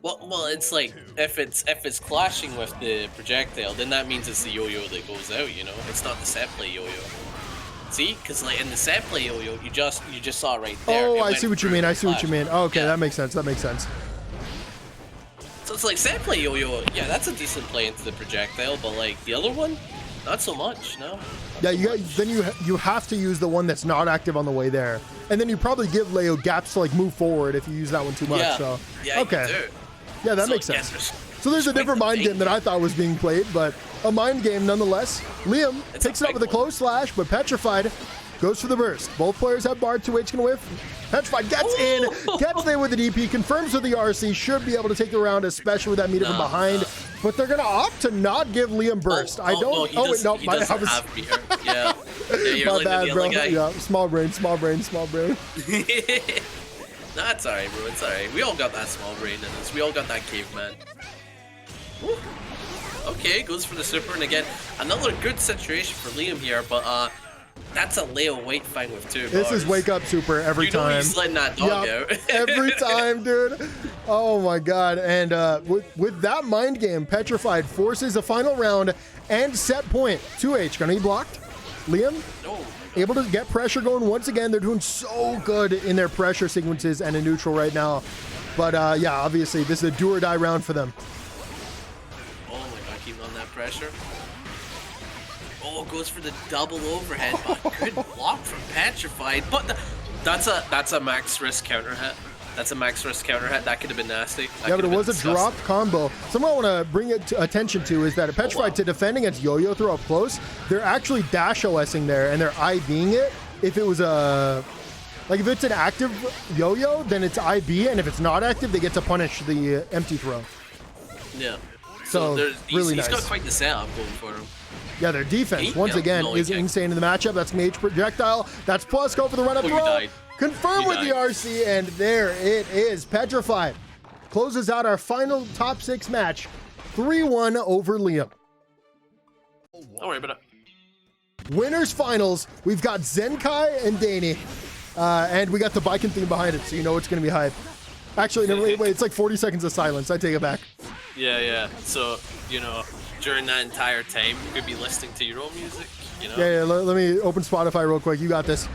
Well, it's like if it's clashing with the projectile, then that means it's the yo-yo that goes out. You know, it's not the set play yo-yo. See, because like in the set play yo-yo, you just saw it right there. Oh, I see what you mean. I see what you mean. Oh, okay, that makes sense. That makes sense. So it's like set play yo-yo. Yeah, that's a decent play into the projectile, but like the other one, not so much. No. Yeah, then you have to use the one that's not active on the way there, and then you probably give Leo gaps to like move forward if you use that one too much. Yeah. So Yeah. okay. You do. Yeah, that makes sense. So there's a different mind game that I thought was being played, but a mind game nonetheless. Liam picks it up with a close slash, but Petrafied goes for the burst. Both players have bar, 2H can whiff. Petrafied gets in, gets there with the DP, confirms with the RC, should be able to take the round, especially with that meter from behind. But they're going to opt to not give Liam burst. I don't. No, he doesn't have meter. Yeah. You're my like bad, the bro. guy. Yeah, small brain, small brain, small brain. Nah, it's alright, bro. It's alright. We all got that small brain in us. We all got that caveman. Woo. Okay, goes for the super, and again, another good situation for Liam here, but that's a Leo weight fine with 2 bars. This is wake up super every you know time. He's letting that dog out. Every time, dude. Oh my god. And with that mind game, Petrafied forces a final round and set point. 2H gonna be blocked. Liam No. able to get pressure going once again. They're doing so good in their pressure sequences and in neutral right now. But yeah, obviously this is a do or die round for them. Oh my god, keep on that pressure. Oh, goes for the double overhead, but good block from Petrified. But that's a max risk counter hit. That's a max risk counter hit. That could have been nasty. Yeah, but it was a dropped combo. Something I want to bring it to attention to is that a Petrified to defend against yo-yo throw up close, they're actually dash OSing there and they're IBing it. If it was a like if it's an active yo-yo, then it's IB, and if it's not active, they get to punish the empty throw. Yeah. So really nice. He's got quite the setup going for him. Yeah, their defense, once again, is insane in the matchup. That's Mage Projectile. That's plus. Go for the run-up throw. Confirm with the RC, and there it is. Petrified closes out our final top 6 match. 3-1 over Liam. Don't worry about it. Winners finals. We've got Zenkai and Dany. And we got the Baiken theme behind it, so you know it's going to be hype. Actually, no, wait, it's like 40 seconds of silence. I take it back. Yeah. So, you know, during that entire time, you could be listening to your own music, you know? Yeah, let me open Spotify real quick. You got this.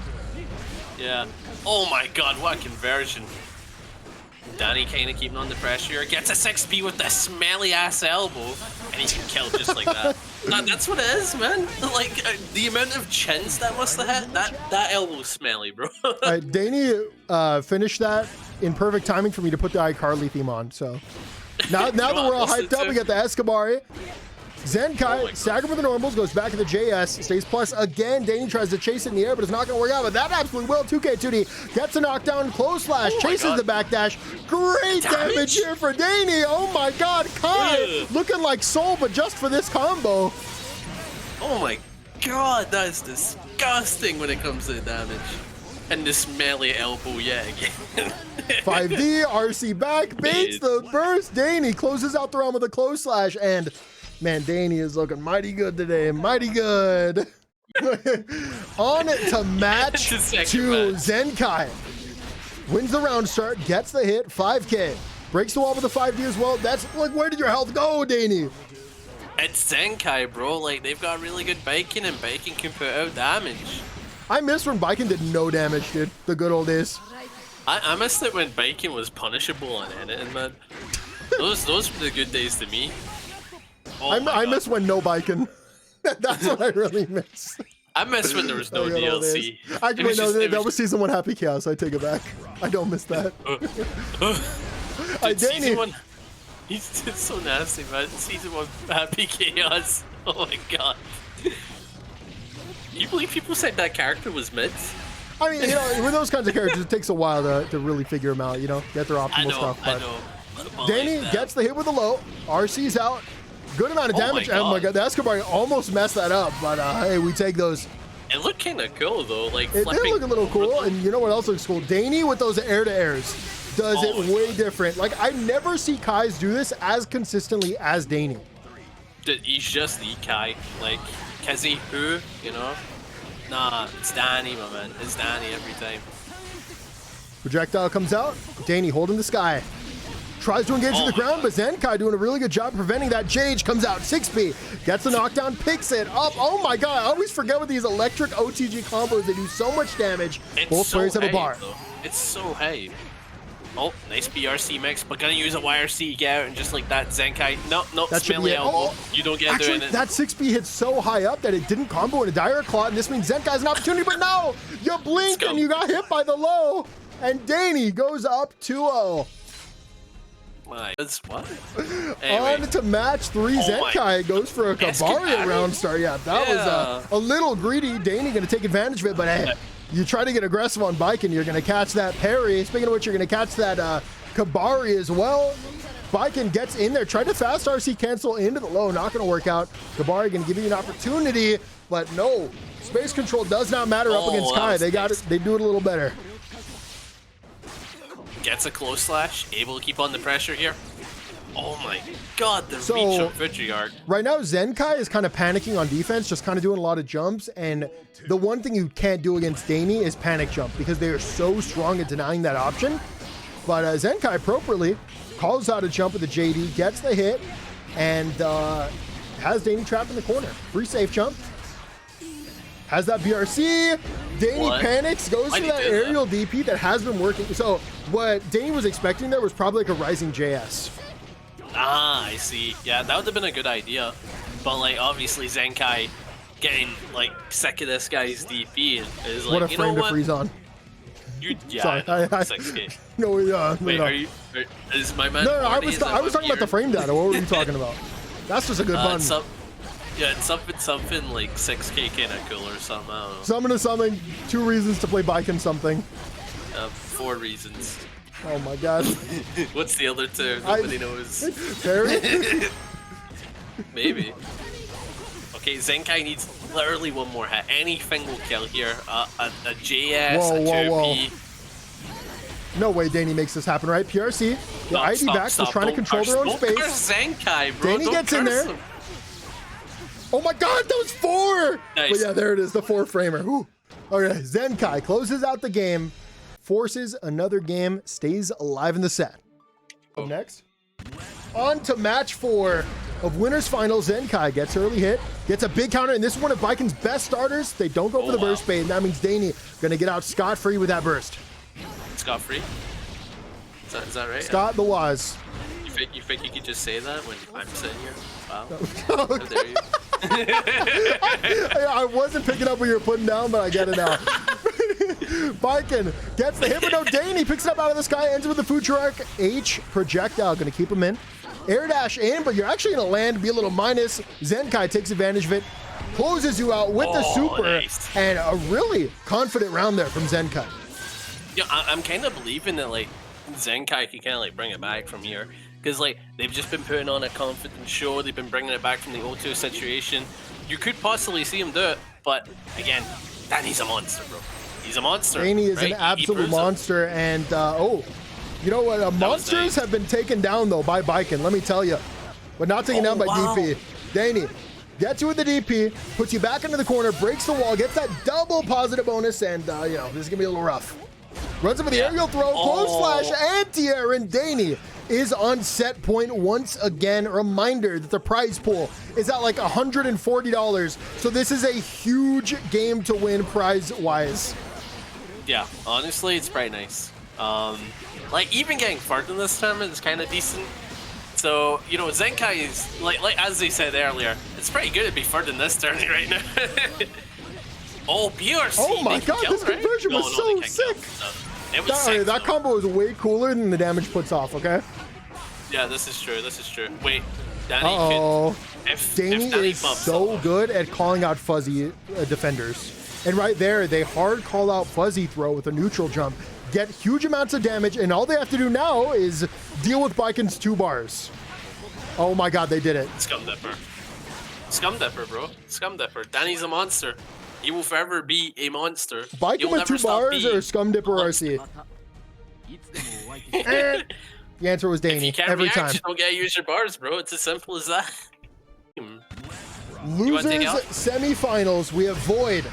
Yeah. Oh my god, what a conversion. Dany kind of keeping on the pressure. Gets a 6P with the smelly ass elbow, and he can kill just like that. That's what it is, man. Like, the amount of chins that must have had, that elbow's smelly, bro. All right, Dany finished that in perfect timing for me to put the iCarly theme on, so. Now that we're all hyped up, we got the Escobar. Zenkai, stagger with the normals, goes back to the JS, stays plus again. Dany tries to chase it in the air, but it's not going to work out. But that absolutely will. 2K2D gets a knockdown, close slash, chases the backdash. Great damage here for Dany. Oh my god, Kai looking like Soul, but just for this combo. Oh my god, that is disgusting when it comes to the damage. And the smelly elbow, yeah, again. 5D, RC back, baits the burst. Dany closes out the round with a close slash, and man, Dany is looking mighty good today. Mighty good. On to match to Zenkai. Wins the round start, gets the hit, 5K. Breaks the wall with a 5D as well. That's like, where did your health go, Dany? It's Zenkai, bro. Like, they've got really good Baiken, and Baiken can put out damage. I miss when Baiken did no damage, dude. The good old days. I missed it when Baiken was punishable on editing, man. Those were the good days to me. Oh I miss when no Baiken. That's what I really miss. I miss when there was no DLC. Actually, no, that was Season 1 Happy Chaos. I take it back. I don't miss that. Season 1, he's so nasty, man. Season 1 Happy Chaos. Oh my god. You believe people said that character was mid? I mean, you know, with those kinds of characters, it takes a while to really figure them out, you know, get their optimal stuff. But I know. Dany like gets the hit with the low. RC's out. Good amount of damage. Oh my god, the Escobar almost messed that up, but hey, we take those. It looked kind of cool, though. Like, it did look a little cool, and you know what else looks cool? Dany with those air-to-airs does it way different. Like, I never see Kais do this as consistently as Dany. He's just the Kai. Like, Kezi, who, you know? Nah, it's Dany, my man. It's Dany every time. Projectile comes out. Dany holding the sky. Tries to engage in the ground, but Zenkai doing a really good job preventing that. Jage comes out, 6B, gets the knockdown, picks it up. Oh my god, I always forget with these electric OTG combos, they do so much damage. Both players have a bar. Though. It's so high. Oh, nice BRC mix, but gonna use a YRC to get out and just like that Zenkai. No, That should be smelly it. elbow. Oh, You don't get actually, doing it. that 6B hit so high up that it didn't combo in a direct claw, and this means Zenkai has an opportunity, but no! You blinked and you got hit by the low, and Dany goes up 2-0. That's what? Anyway. On to match 3, Zenkai goes for a Kabaria round start. Yeah, that was a little greedy. Dany gonna take advantage of it, but hey, you try to get aggressive on Baiken, you're gonna catch that parry. Speaking of which, you're gonna catch that Kabari as well. Baiken gets in there, tried to fast RC cancel into the low, not gonna work out. Kabari gonna give you an opportunity, but no. Space control does not matter up against Kai. They got it, they do it a little better. Gets a close slash, able to keep on the pressure here. Oh my god, the reach of Vitriarch. Right now, Zenkai is kind of panicking on defense, just kind of doing a lot of jumps, and the one thing you can't do against Dany is panic jump, because they are so strong at denying that option. But Zenkai appropriately calls out a jump with the JD, gets the hit, and has Dany trapped in the corner. Free safe jump. Has that BRC. Dany panics, goes for that aerial DP that has been working. So what Dany was expecting there was probably like a rising JS. Ah, I see. Yeah, that would have been a good idea. But like, obviously Zenkai getting like sick of this guy's DP is like, what a frame to freeze on. Sorry, 6K. No, wait, no. Is my man? No, I was talking about the frame data. What were you talking about? That's just a good button. It's something like 6K kind of cool or something. I don't know. Summon to something. 2 reasons to play Baiken something. 4 reasons. Oh my god. What's the other 2? Nobody knows. Parry? Maybe. Okay, Zenkai needs literally one more hit. Anything will kill here. A JS, a 2P. No way Dany makes this happen, right? PRC. The ID backs is trying to control their own space. Zenkai, bro. Dany gets in there. Oh my god, that was 4! Nice. But yeah, there it is, the 4-framer. Whew. Okay, Zenkai closes out the game, forces another game, stays alive in the set. Up next, on to match 4 of Winners Final. Zenkai gets early hit, gets a big counter, and this is one of Baiken's best starters. They don't go for the burst bait, and that means Dany gonna get out scot-free with that burst. Scot-free? Is that right? Scott the Waz. You think you could just say that when I'm sitting here? Wow. How dare you? I wasn't picking up what you were putting down, but I get it now. Baiken gets the hit, but no, Dany picks it up out of the sky, ends with the Futuark H projectile, gonna keep him in. Air dash in, but you're actually gonna land, be a little minus. Zenkai takes advantage of it, closes you out with the super, nice. And a really confident round there from Zenkai. Yeah, I'm kind of believing that like Zenkai can kind of like bring it back from here. Because like they've just been putting on a confident show, they've been bringing it back from the O2 situation. You could possibly see him do it, but again, Dany's a monster, bro. He's a monster. Dany is an absolute monster, and you know what? Monsters have been taken down though by Baiken, let me tell you, but not taken down by DP. Dany gets you with the DP, puts you back into the corner, breaks the wall, gets that double positive bonus, and you know, this is gonna be a little rough. Runs up with the aerial throw, close slash, anti-air, and Dany is on set point once again. Reminder that the prize pool is at like $140, so this is a huge game to win prize-wise. Yeah, honestly, it's pretty nice. Like even getting third in this tournament is kind of decent. So you know, Zenkai is like as they said earlier, it's pretty good to be third in this tournament right now. Oh, BRC! Oh my god, this conversion was so sick! It was sick, that combo was way cooler than the damage puts off, okay? Yeah, this is true, this is true. Wait, Dany Dany is so good at calling out fuzzy defenders. And right there, they hard call out fuzzy throw with a neutral jump, get huge amounts of damage, and all they have to do now is deal with Baiken's 2 bars. Oh my god, they did it. Scum Dipper. Scum Dipper, bro. Scum Dipper. Dany's a monster. He will forever be a monster. Baiken with 2 bars or Scum Dipper RC? The answer was Dany every time. You don't get to use your bars, bro. It's as simple as that. Losers semifinals. We have Void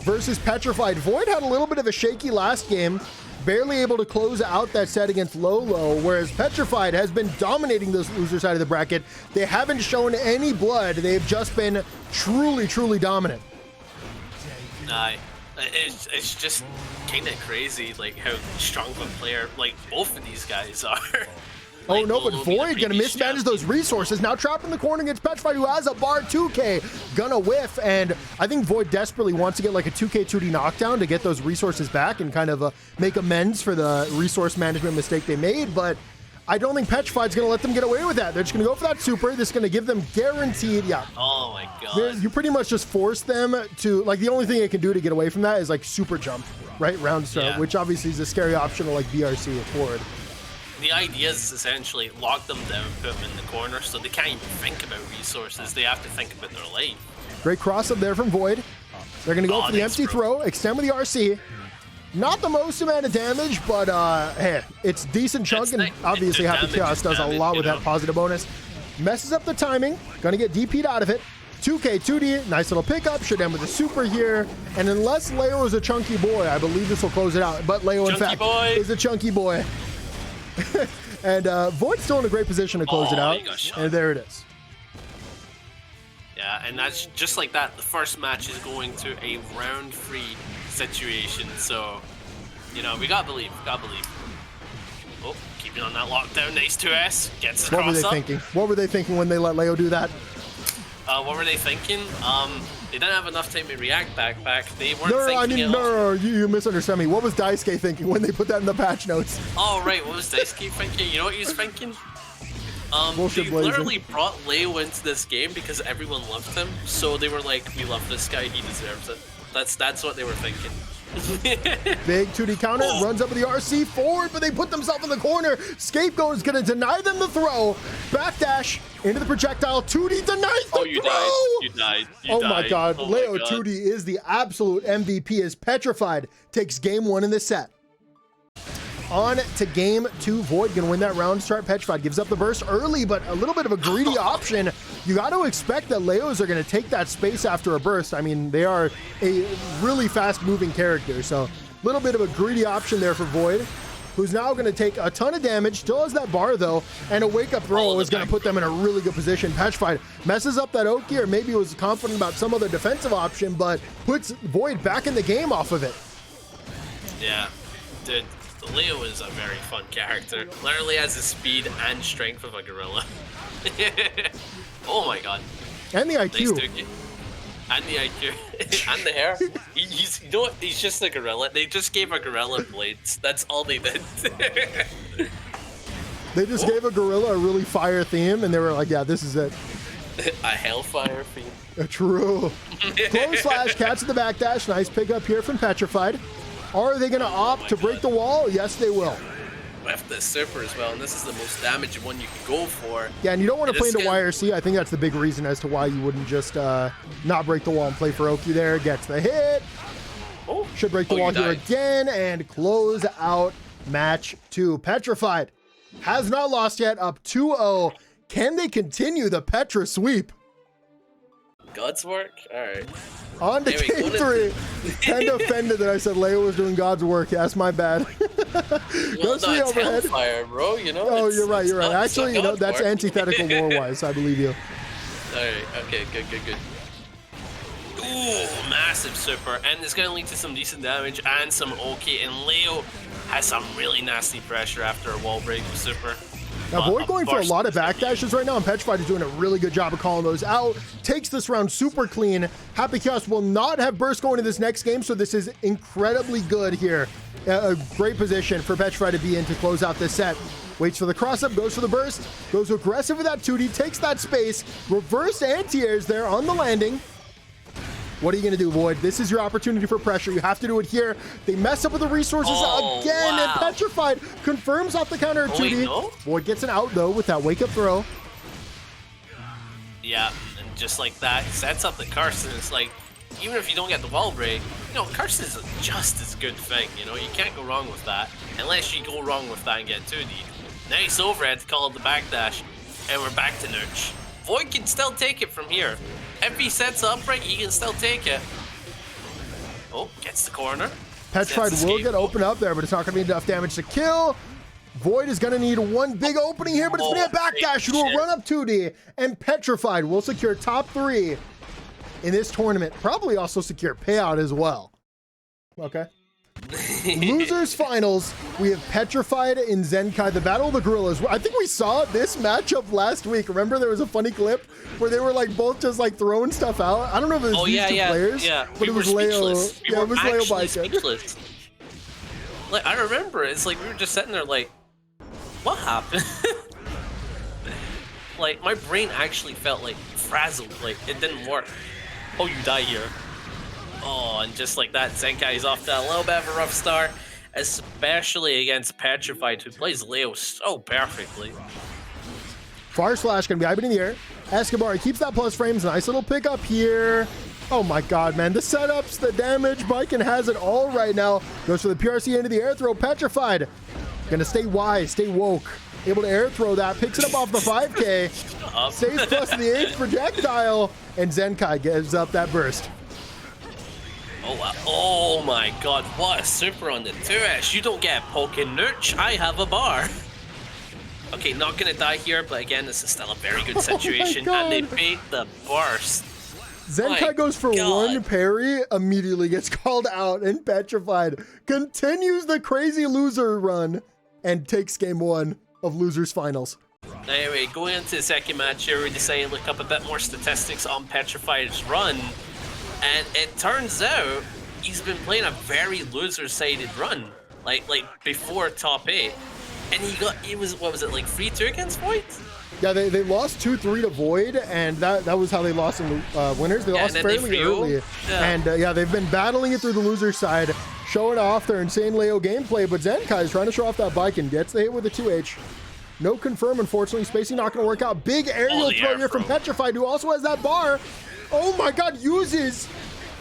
versus Petrafied. Void had a little bit of a shaky last game, barely able to close out that set against Lolo, whereas Petrafied has been dominating this loser side of the bracket. They haven't shown any blood. They've just been truly, truly dominant. Aye. It's just kind of crazy, like how strong of a player like both of these guys are. Oh no, but Void gonna mismanage those resources. Now trapped in the corner against Petrafied, who has a bar. 2K gonna whiff, and I think Void desperately wants to get like a 2K 2D knockdown to get those resources back and kind of make amends for the resource management mistake they made, but I don't think Petrafied's gonna let them get away with that. They're just gonna go for that super. This is gonna give them guaranteed, yeah. Oh my god. You pretty much just force them to, like, the only thing they can do to get away from that is like super jump, right? Round start, which obviously is a scary option to like BRC forward. The idea is essentially lock them down, put them in the corner, so they can't even think about resources. They have to think about their life. Great cross up there from Void. They're going to go for the empty throw, extend with the RC. Not the most amount of damage, but hey, it's decent chunk, and obviously Happy Chaos does a lot with that positive bonus. Messes up the timing, going to get DP'd out of it. 2K 2D, nice little pickup, should end with a super here. And unless Leo is a chunky boy, I believe this will close it out. But Leo, in fact, is a chunky boy. And Void's still in a great position to close it out, and there it is. Yeah, and that's just like that. The first match is going to a round 3 situation, so you know we gotta believe. Oh, keeping on that lockdown. Nice 2S gets the cross up. What were they thinking? What were they thinking when they let Leo do that? What were they thinking? They didn't have enough time to react backpack. They weren't thinking. No, you misunderstand me. What was Daisuke thinking when they put that in the patch notes? Oh, right. What was Daisuke thinking? You know what he was thinking? They literally brought Leo into this game because everyone loved him. So they were like, we love this guy. He deserves it. That's what they were thinking. Big 2D counter, runs up with the RC forward, but they put themselves in the corner. Scapegoat is going to deny them the throw. Backdash into the projectile. 2D denies the throw. You died. Oh my god. Leo 2D is the absolute MVP as Petrafied takes game 1 in this set. On to game 2. Void gonna win that round start. Petrafied gives up the burst early, but a little bit of a greedy option. You got to expect that Leos are going to take that space after a burst. I mean, they are a really fast moving character, so a little bit of a greedy option there for Void, who's now going to take a ton of damage. Still has that bar though, and a wake up throw is going to put them in a really good position. Petrafied messes up that Oki, or maybe was confident about some other defensive option, but puts Void back in the game off of it. Yeah, dude. Leo is a very fun character. Literally has the speed and strength of a gorilla. Oh my god. And the IQ. And the IQ. And the hair. He's, you know what? He's just a gorilla. They just gave a gorilla blades. That's all they did. They just gave a gorilla a really fire theme, and they were like, yeah, this is it. A hellfire theme. True. Close slash, catch the backdash. Nice pickup here from Petrafied. Are they going to opt to break the wall? Yes, they will. With the super as well, and this is the most damaging one you can go for. Yeah, and you don't want to play into YRC. I think that's the big reason as to why you wouldn't just not break the wall and play for Oki there. Gets the hit. Should break the wall here again and close out match 2. Petrafied has not lost yet, up 2-0. Can they continue the Petra sweep? God's work? Alright. On to game 3. Kind of offended that I said Leo was doing God's work. Yes, my bad. Well, no, it's hellfire, bro, you know? Oh, you're right. Actually, you know, that's antithetical lore-wise. I believe you. Alright, okay, good. Ooh, massive super. And it's going to lead to some decent damage and some Oki. And Leo has some really nasty pressure after a wall break with super. Now, Void going for a lot of backdashes right now, and Petrafied is doing a really good job of calling those out. Takes this round super clean. Happy Chaos will not have burst going to this next game, so this is incredibly good here. A great position for Petrafied to be in to close out this set. Waits for the cross-up, goes for the burst, goes aggressive with that 2D, takes that space, reverse anti-airs there on the landing. What are you going to do, Void? This is your opportunity for pressure. You have to do it here. They mess up with the resources again, and Petrafied confirms off the counter at 2D. No? Void gets an out, though, with that wake-up throw. Yeah, and just like that, sets up the Carson. It's like, even if you don't get the wall break, you know, Carson is just as good thing, you know? You can't go wrong with that, unless you go wrong with that and get 2D. Nice overhead to call it the backdash, and we're back to Nurch. Void can still take it from here. If he sets up right, he can still take it. Oh, gets the corner. Petrafied will get open up there, but it's not going to be enough damage to kill. Void is going to need one big opening here, but it's going to be a backdash. It will run up 2D, and Petrafied will secure top 3 in this tournament. Probably also secure payout as well. Okay. Losers finals. We have Petrafied in Zenkai, the Battle of the Gorillas. I think we saw this matchup last week. Remember there was a funny clip where they were like both just like throwing stuff out. I don't know if it was these two players, but it was Leo. Yeah, it was Leo Baiken. Like I remember, it's like we were just sitting there like, what happened? Like my brain actually felt like frazzled, like it didn't work. Oh, you die here. Oh, and just like that, Zenkai is off to a little bit of a rough start, especially against Petrafied, who plays Leo so perfectly. Far slash gonna be hyping in the air. Escobar keeps that plus frames. Nice little pickup here. Oh my god, man. The setups, the damage. Baiken has it all right now. Goes for the PRC into the air throw. Petrafied. Gonna stay wise, stay woke. Able to air throw that. Picks it up off the 5K. Stays plus the 8th projectile. And Zenkai gives up that burst. Oh, wow. Oh my god, what a super on the 2S. You don't get a poking nooch, I have a bar. Okay, not gonna die here, but again, this is still a very good situation. And they bait the burst. Zenkai goes for one parry, immediately gets called out, and Petrafied continues the crazy loser run and takes game 1 of Losers Finals. Anyway, going into the second match here, we decided to look up a bit more statistics on Petrafied's run. And it turns out he's been playing a very loser-sided run, like before top 8, and he was what was it, like 3-2 against Void? Yeah, they lost 2-3 to Void, and that was how they lost in winners. They lost fairly early, and yeah, they've been battling it through the loser side, showing off their insane Leo gameplay. But Zenkai is trying to show off that Baiken, gets the hit with a 2H. No confirm, unfortunately. Spacing not going to work out. Big aerial throw here from Petrafied, who also has that bar. Oh my god, uses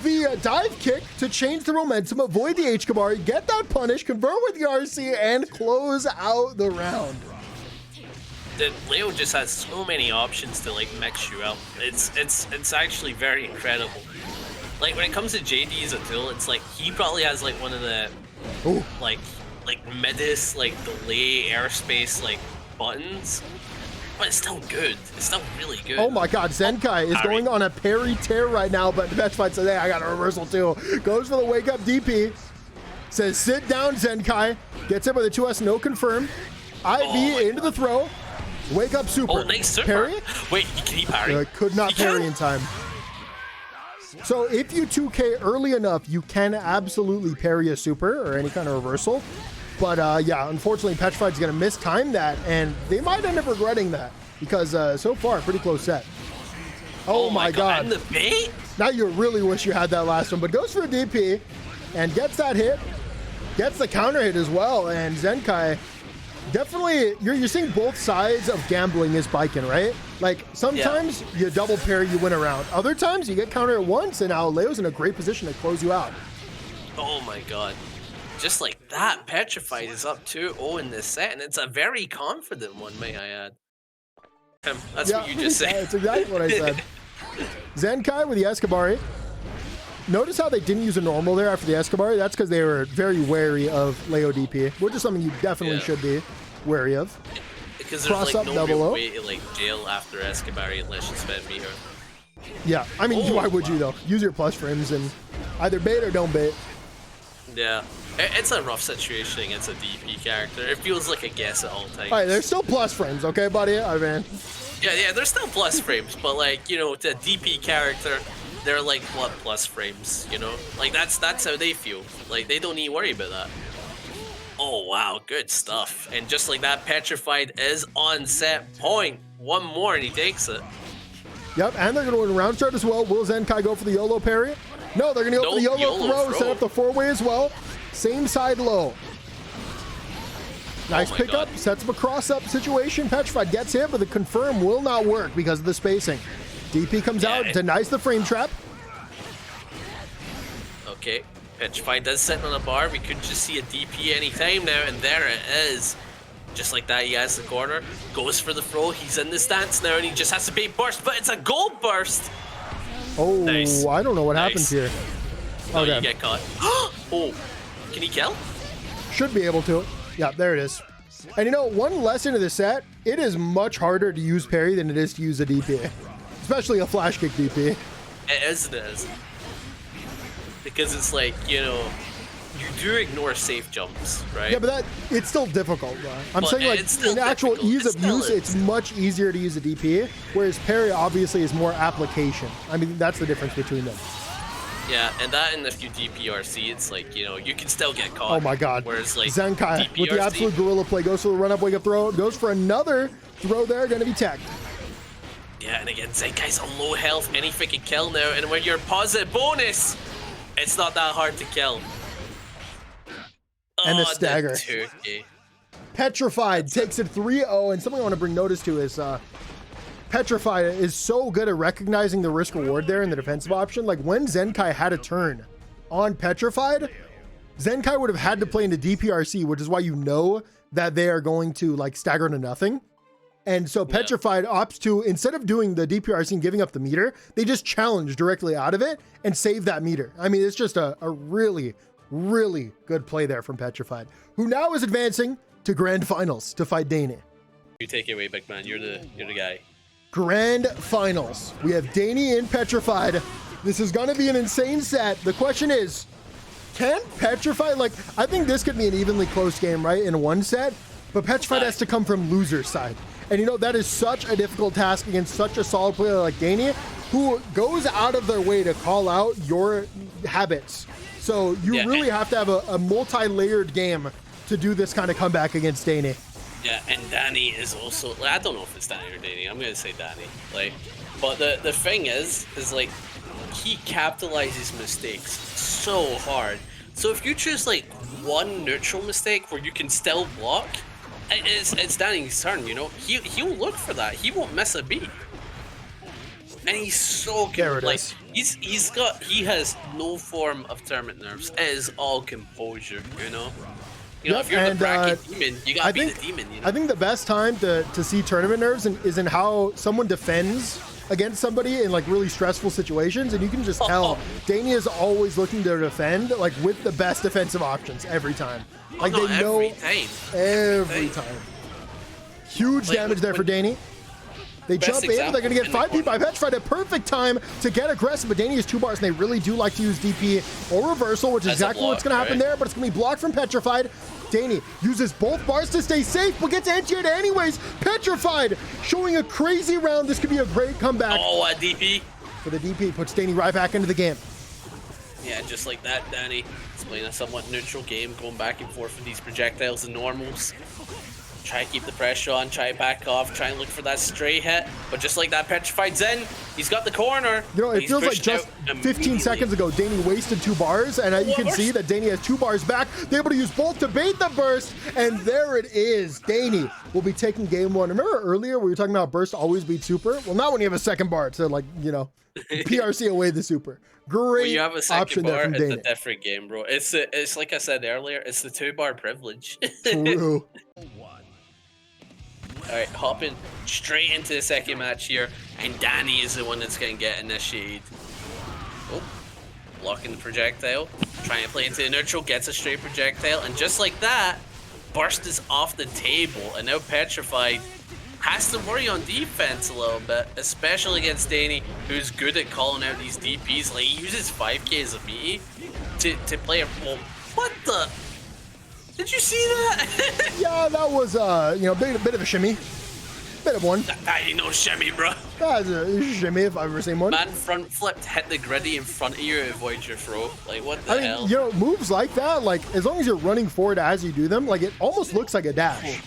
the dive kick to change the momentum, avoid the H-Kabari, get that punish, convert with the RC, and close out the round. Leo just has so many options to like mix you up. It's actually very incredible. Like when it comes to JD as a tool, it's like he probably has like one of the like midest like delay airspace like buttons. But it's still good. It's still really good. Oh my god, Zenkai is going on a parry tear right now, but Petrafied says, hey, I got a reversal too. Goes for the wake up DP. Says, sit down, Zenkai. Gets it with a 2S, no confirm. IV into the throw. Wake up super. Oh, nice super. Parry? Wait, can he parry? Could not parry in time. So if you 2K early enough, you can absolutely parry a super or any kind of reversal. But yeah, unfortunately, Petrafied's going to mistime that, and they might end up regretting that because so far, pretty close set. Oh my god. And the bait? Now you really wish you had that last one, but goes for a DP and gets that hit, gets the counter hit as well, and Zenkai definitely, you're seeing both sides of gambling as Baiken, right? Like sometimes you double pair, you win a round. Other times you get counter at once, and now Leo's in a great position to close you out. Oh my god. Just like that, Petrafied is up 2-0 in this set, and it's a very confident one, may I add. That's what you just said. That's exactly what I said. Zenkai with the Escabari. Notice how they didn't use a normal there after the Escabari? That's because they were very wary of Leo DP, which is something you definitely should be wary of. Because there's like no real way to like jail after Escabari unless you spend meter. Yeah, I mean, why would you though? Use your plus frames and either bait or don't bait. Yeah. It's a rough situation against a DP character. It feels like a guess at all times. All right, there's still plus frames, okay, buddy? I mean, yeah, there's still plus frames, but like, you know, the DP character, they're like what plus frames, you know? Like that's how they feel. Like they don't need to worry about that. Oh wow, good stuff. And just like that, Petrafied is on set point. One more and he takes it. Yep, and they're gonna win round start as well. Will Zenkai go for the YOLO parry? No, they're gonna go for the YOLO throw, set up the 4-way as well. Same side low. Nice pickup, sets up a cross-up situation. Petrafied gets hit, but the confirm will not work because of the spacing. DP comes out, denies the frame trap. Okay, Petrafied does sit on a bar. We could just see a DP anytime now, and there it is. Just like that, he has the corner, goes for the throw. He's in the stance now, and he just has to bait burst, but it's a gold burst. Oh, nice. I don't know what happens here. No, you get caught. Oh, can he kill? Should be able to. Yeah, there it is. And you know, one lesson of the set, it is much harder to use parry than it is to use a DP. Especially a flash kick DP. It is. Because it's like, you know, you do ignore safe jumps, right? Yeah, but it's still difficult, bro. I'm But saying, like, it's still in actual difficult. ease It of still use, is. it's much easier to use a DP, whereas parry obviously is more application. I mean, that's the difference between them. Yeah, and that, and if you DPRC, it's like, you know, you can still get caught. Oh my god. Whereas, like, Zenkai with the DPRC absolute gorilla play goes for the run up, wake up throw, goes for another throw there, gonna be tagged. Yeah, and again, Zenkai's on low health, anything can kill now, and when you're positive bonus, it's not that hard to kill. And the Oh, stagger. turkey. Petrified takes it 3-0, and something I want to bring notice to is Petrified is so good at recognizing the risk reward there in the defensive option. Like when Zenkai had a turn on Petrified, Zenkai would have had to play into DPRC, which is why you know that they are going to like stagger to nothing. And so Petrified opts to, instead of doing the DPRC and giving up the meter, they just challenge directly out of it and save that meter. I mean, it's just a really, really good play there from Petrified, who now is advancing to grand finals to fight Dany. You take it away, big man. You're the guy. Grand finals. We have Dany and Petrified. This is going to be an insane set. The question is, can Petrified, like, I think this could be an evenly close game, right, in one set, but Petrified has to come from loser's side. And you know, that is such a difficult task against such a solid player like Dany, who goes out of their way to call out your habits. So you really have to have a multi-layered game to do this kind of comeback against Dany. Yeah, and Dany is also, like, I don't know if it's Dany or Dany. I'm gonna say Dany. Like, but the thing is like, he capitalizes mistakes so hard. So if you choose like one neutral mistake where you can still block, it's Dany's turn. You know, he'll look for that. He won't miss a beat. And he's so good. There it like is. he has no form of tournament nerves. It is all composure. You know. You know, if you're the bracket demon, you gotta be the demon. You know? I think the best time to see tournament nerves is in how someone defends against somebody in like really stressful situations, and you can just tell Dany is always looking to defend like with the best defensive options every time. Like they know every time. Huge damage there for Dany. They jump in, they're going to get 5P by Petrafied, a perfect time to get aggressive, but Dany is 2 bars, and they really do like to use DP or reversal, which is exactly what's going to happen there, but it's going to be blocked from Petrafied. Dany uses both bars to stay safe, but gets anti-aired anyways. Petrafied showing a crazy round. This could be a great comeback. Oh, a DP. For the DP, puts Dany right back into the game. Yeah, just like that, Dany. It's playing a somewhat neutral game, going back and forth with these projectiles and normals. Try to keep the pressure on, try to back off, try and look for that stray hit. But just like that, Petrafied's in. He's got the corner. You know, it feels like just 15 seconds ago, Dany wasted 2 bars, and you can see that Dany has 2 bars back. They're able to use both to bait the burst, and there it is. Dany will be taking game 1. Remember earlier we were talking about burst always beat super? Well, not when you have a second bar to, like, you know, PRC away the super. Great when you have a option second there bar, from it's Dany. a different game, bro. It's like I said earlier, it's the 2-bar privilege. True. Alright, hopping straight into the second match here, and Dany is the one that's going to get initiated. Oh, blocking the projectile, trying to play into the neutral, gets a straight projectile, and just like that, burst is off the table, and now Petrafied has to worry on defense a little bit, especially against Dany, who's good at calling out these DPs. Like, he uses 5k as a meaty to play a... Well, what the... Did you see that? Yeah, that was, you know, a bit of a shimmy. Bit of one. That ain't no shimmy, bro. That's a shimmy if I've ever seen one. Man front flipped, hit the griddy in front of you to avoid your throw. Like, what the hell? You know, moves like that, like, as long as you're running forward as you do them, like, it almost looks like a dash.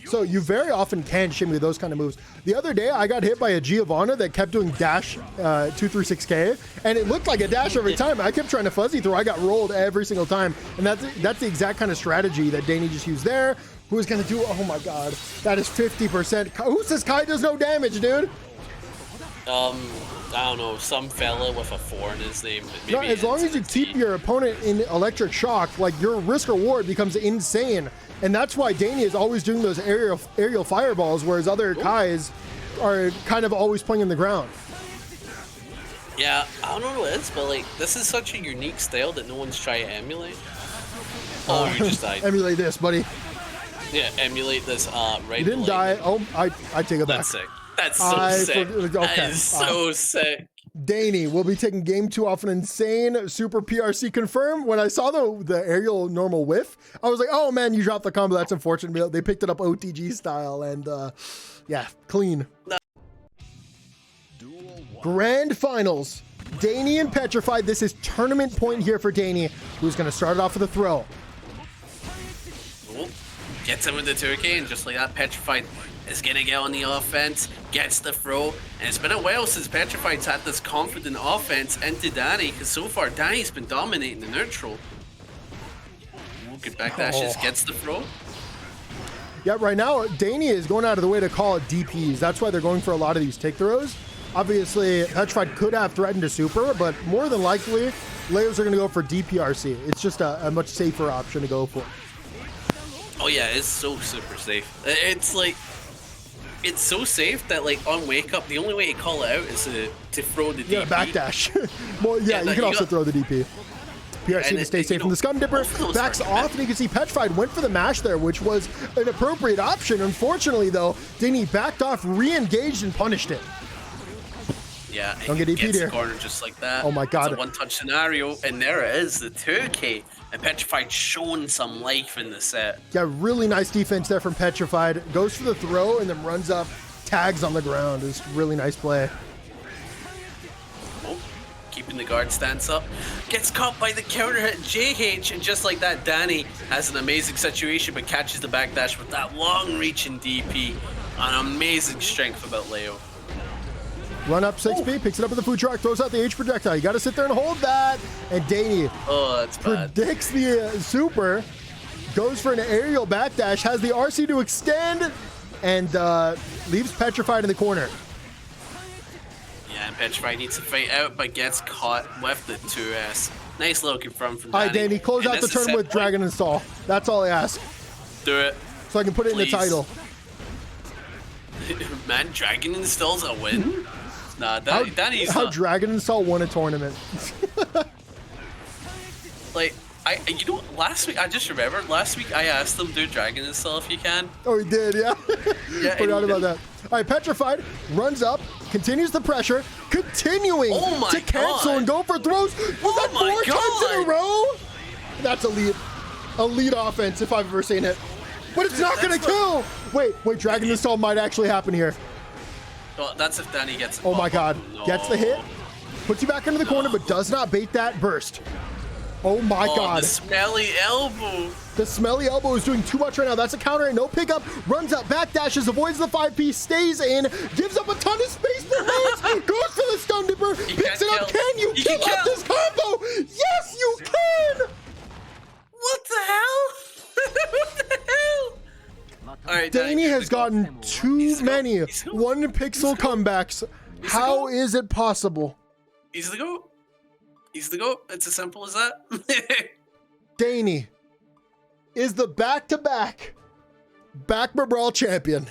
So you very often can shimmy those kind of moves. The other day, I got hit by a Giovanna that kept doing dash 236K, and it looked like a dash every time. I kept trying to fuzzy throw. I got rolled every single time, and that's the exact kind of strategy that Dany just used there. Who is going to do? Oh my god, that is 50%. Who says Kai does no damage, dude? I don't know, some fella with a 4 in his name. No, as long as you keep your opponent in electric shock, like, your risk reward becomes insane. And that's why Dany is always doing those aerial fireballs, whereas other Kais are kind of always playing in the ground. Yeah, I don't know what it is, but like, this is such a unique style that no one's trying to emulate. Oh, you just died. Emulate this, buddy. Yeah, emulate this, right? You didn't die. Oh, I take it back. That's sick. That's so sick. Okay. That is so sick. Dany will be taking game 2 off an insane super PRC confirm. When I saw the aerial normal whiff, I was like, oh man, you dropped the combo. That's unfortunate. They picked it up OTG style and yeah, clean. Grand finals. Dany and Petrafied. This is tournament point here for Dany, who's going to start it off with a throw. Oh, gets him with the 2K, and just like that, Petrafied is going to get on the offense, gets the throw, and it's been a while since Petrafied's had this confident offense into Dany, because so far Dany's been dominating the neutral. Oh, good backdashes, gets the throw. Yeah, right now, Dany is going out of the way to call it DPs. That's why they're going for a lot of these take throws. Obviously, Petrafied could have threatened a super, but more than likely, Leos are going to go for DPRC. It's just a much safer option to go for. Oh yeah, it's so super safe. It's like, it's so safe that like on wake up, the only way to call it out is to throw the DP. Yeah, backdash. Well, yeah, you can also throw the DP. PRC to stay safe from the Scum Dipper. Backs off, and you can see Petrafied went for the mash there, which was an appropriate option. Unfortunately, though, Dany backed off, re-engaged, and punished it. Yeah, don't get DP'd here. Corner just like that. Oh my god. It's a one-touch scenario, and there it is, the 2K. And Petrafied showing some life in the set. Yeah, really nice defense there from Petrafied. Goes for the throw and then runs up, tags on the ground. It's really nice play. Oh, keeping the guard stance up. Gets caught by the counter hit JH, and just like that, Dany has an amazing situation, but catches the backdash with that long-reaching DP. An amazing strength about Leo. Run up 6B, picks it up with the food truck, throws out the H projectile. You got to sit there and hold that. And Dany predicts the super, goes for an aerial backdash, has the RC to extend, and leaves Petrafied in the corner. Yeah, and Petrafied needs to fight out, but gets caught with the 2S. Nice little confirm from Dany. All right, Dany, close out the turn with Dragon Install. That's all I ask. Do it. So I can put it in the title. Man, Dragon Install's a win? Nah, Dany's how Dragon Install won a tournament. Like, you know, last week, I just remembered, last week I asked them to do Dragon Install if you can. Oh, he did, yeah. Yeah, forgot about that. All right, Petrafied runs up, continues the pressure, continuing to cancel and go for throws. Was that 4 times in a row? That's elite. Elite offense, if I've ever seen it. But it's not going to kill. Wait, Dragon Install might actually happen here. Well, that's if Dany gets it. Oh my god. No. Gets the hit, puts you back into the corner, but does not bait that burst. Oh my god. The smelly elbow. The smelly elbow is doing too much right now. That's a counter, no pickup. Runs up, backdashes, avoids the 5P, stays in, gives up a ton of space for hits, goes for the Stun Dipper, picks it up. Can you kill off this combo? Yes, you can! What the hell? What the hell? All right, Dany has gotten too many 1 pixel comebacks. How is it possible? He's the GOAT. He's the GOAT. It's as simple as that. Dany is the back-to-back baccpaBrawl champion.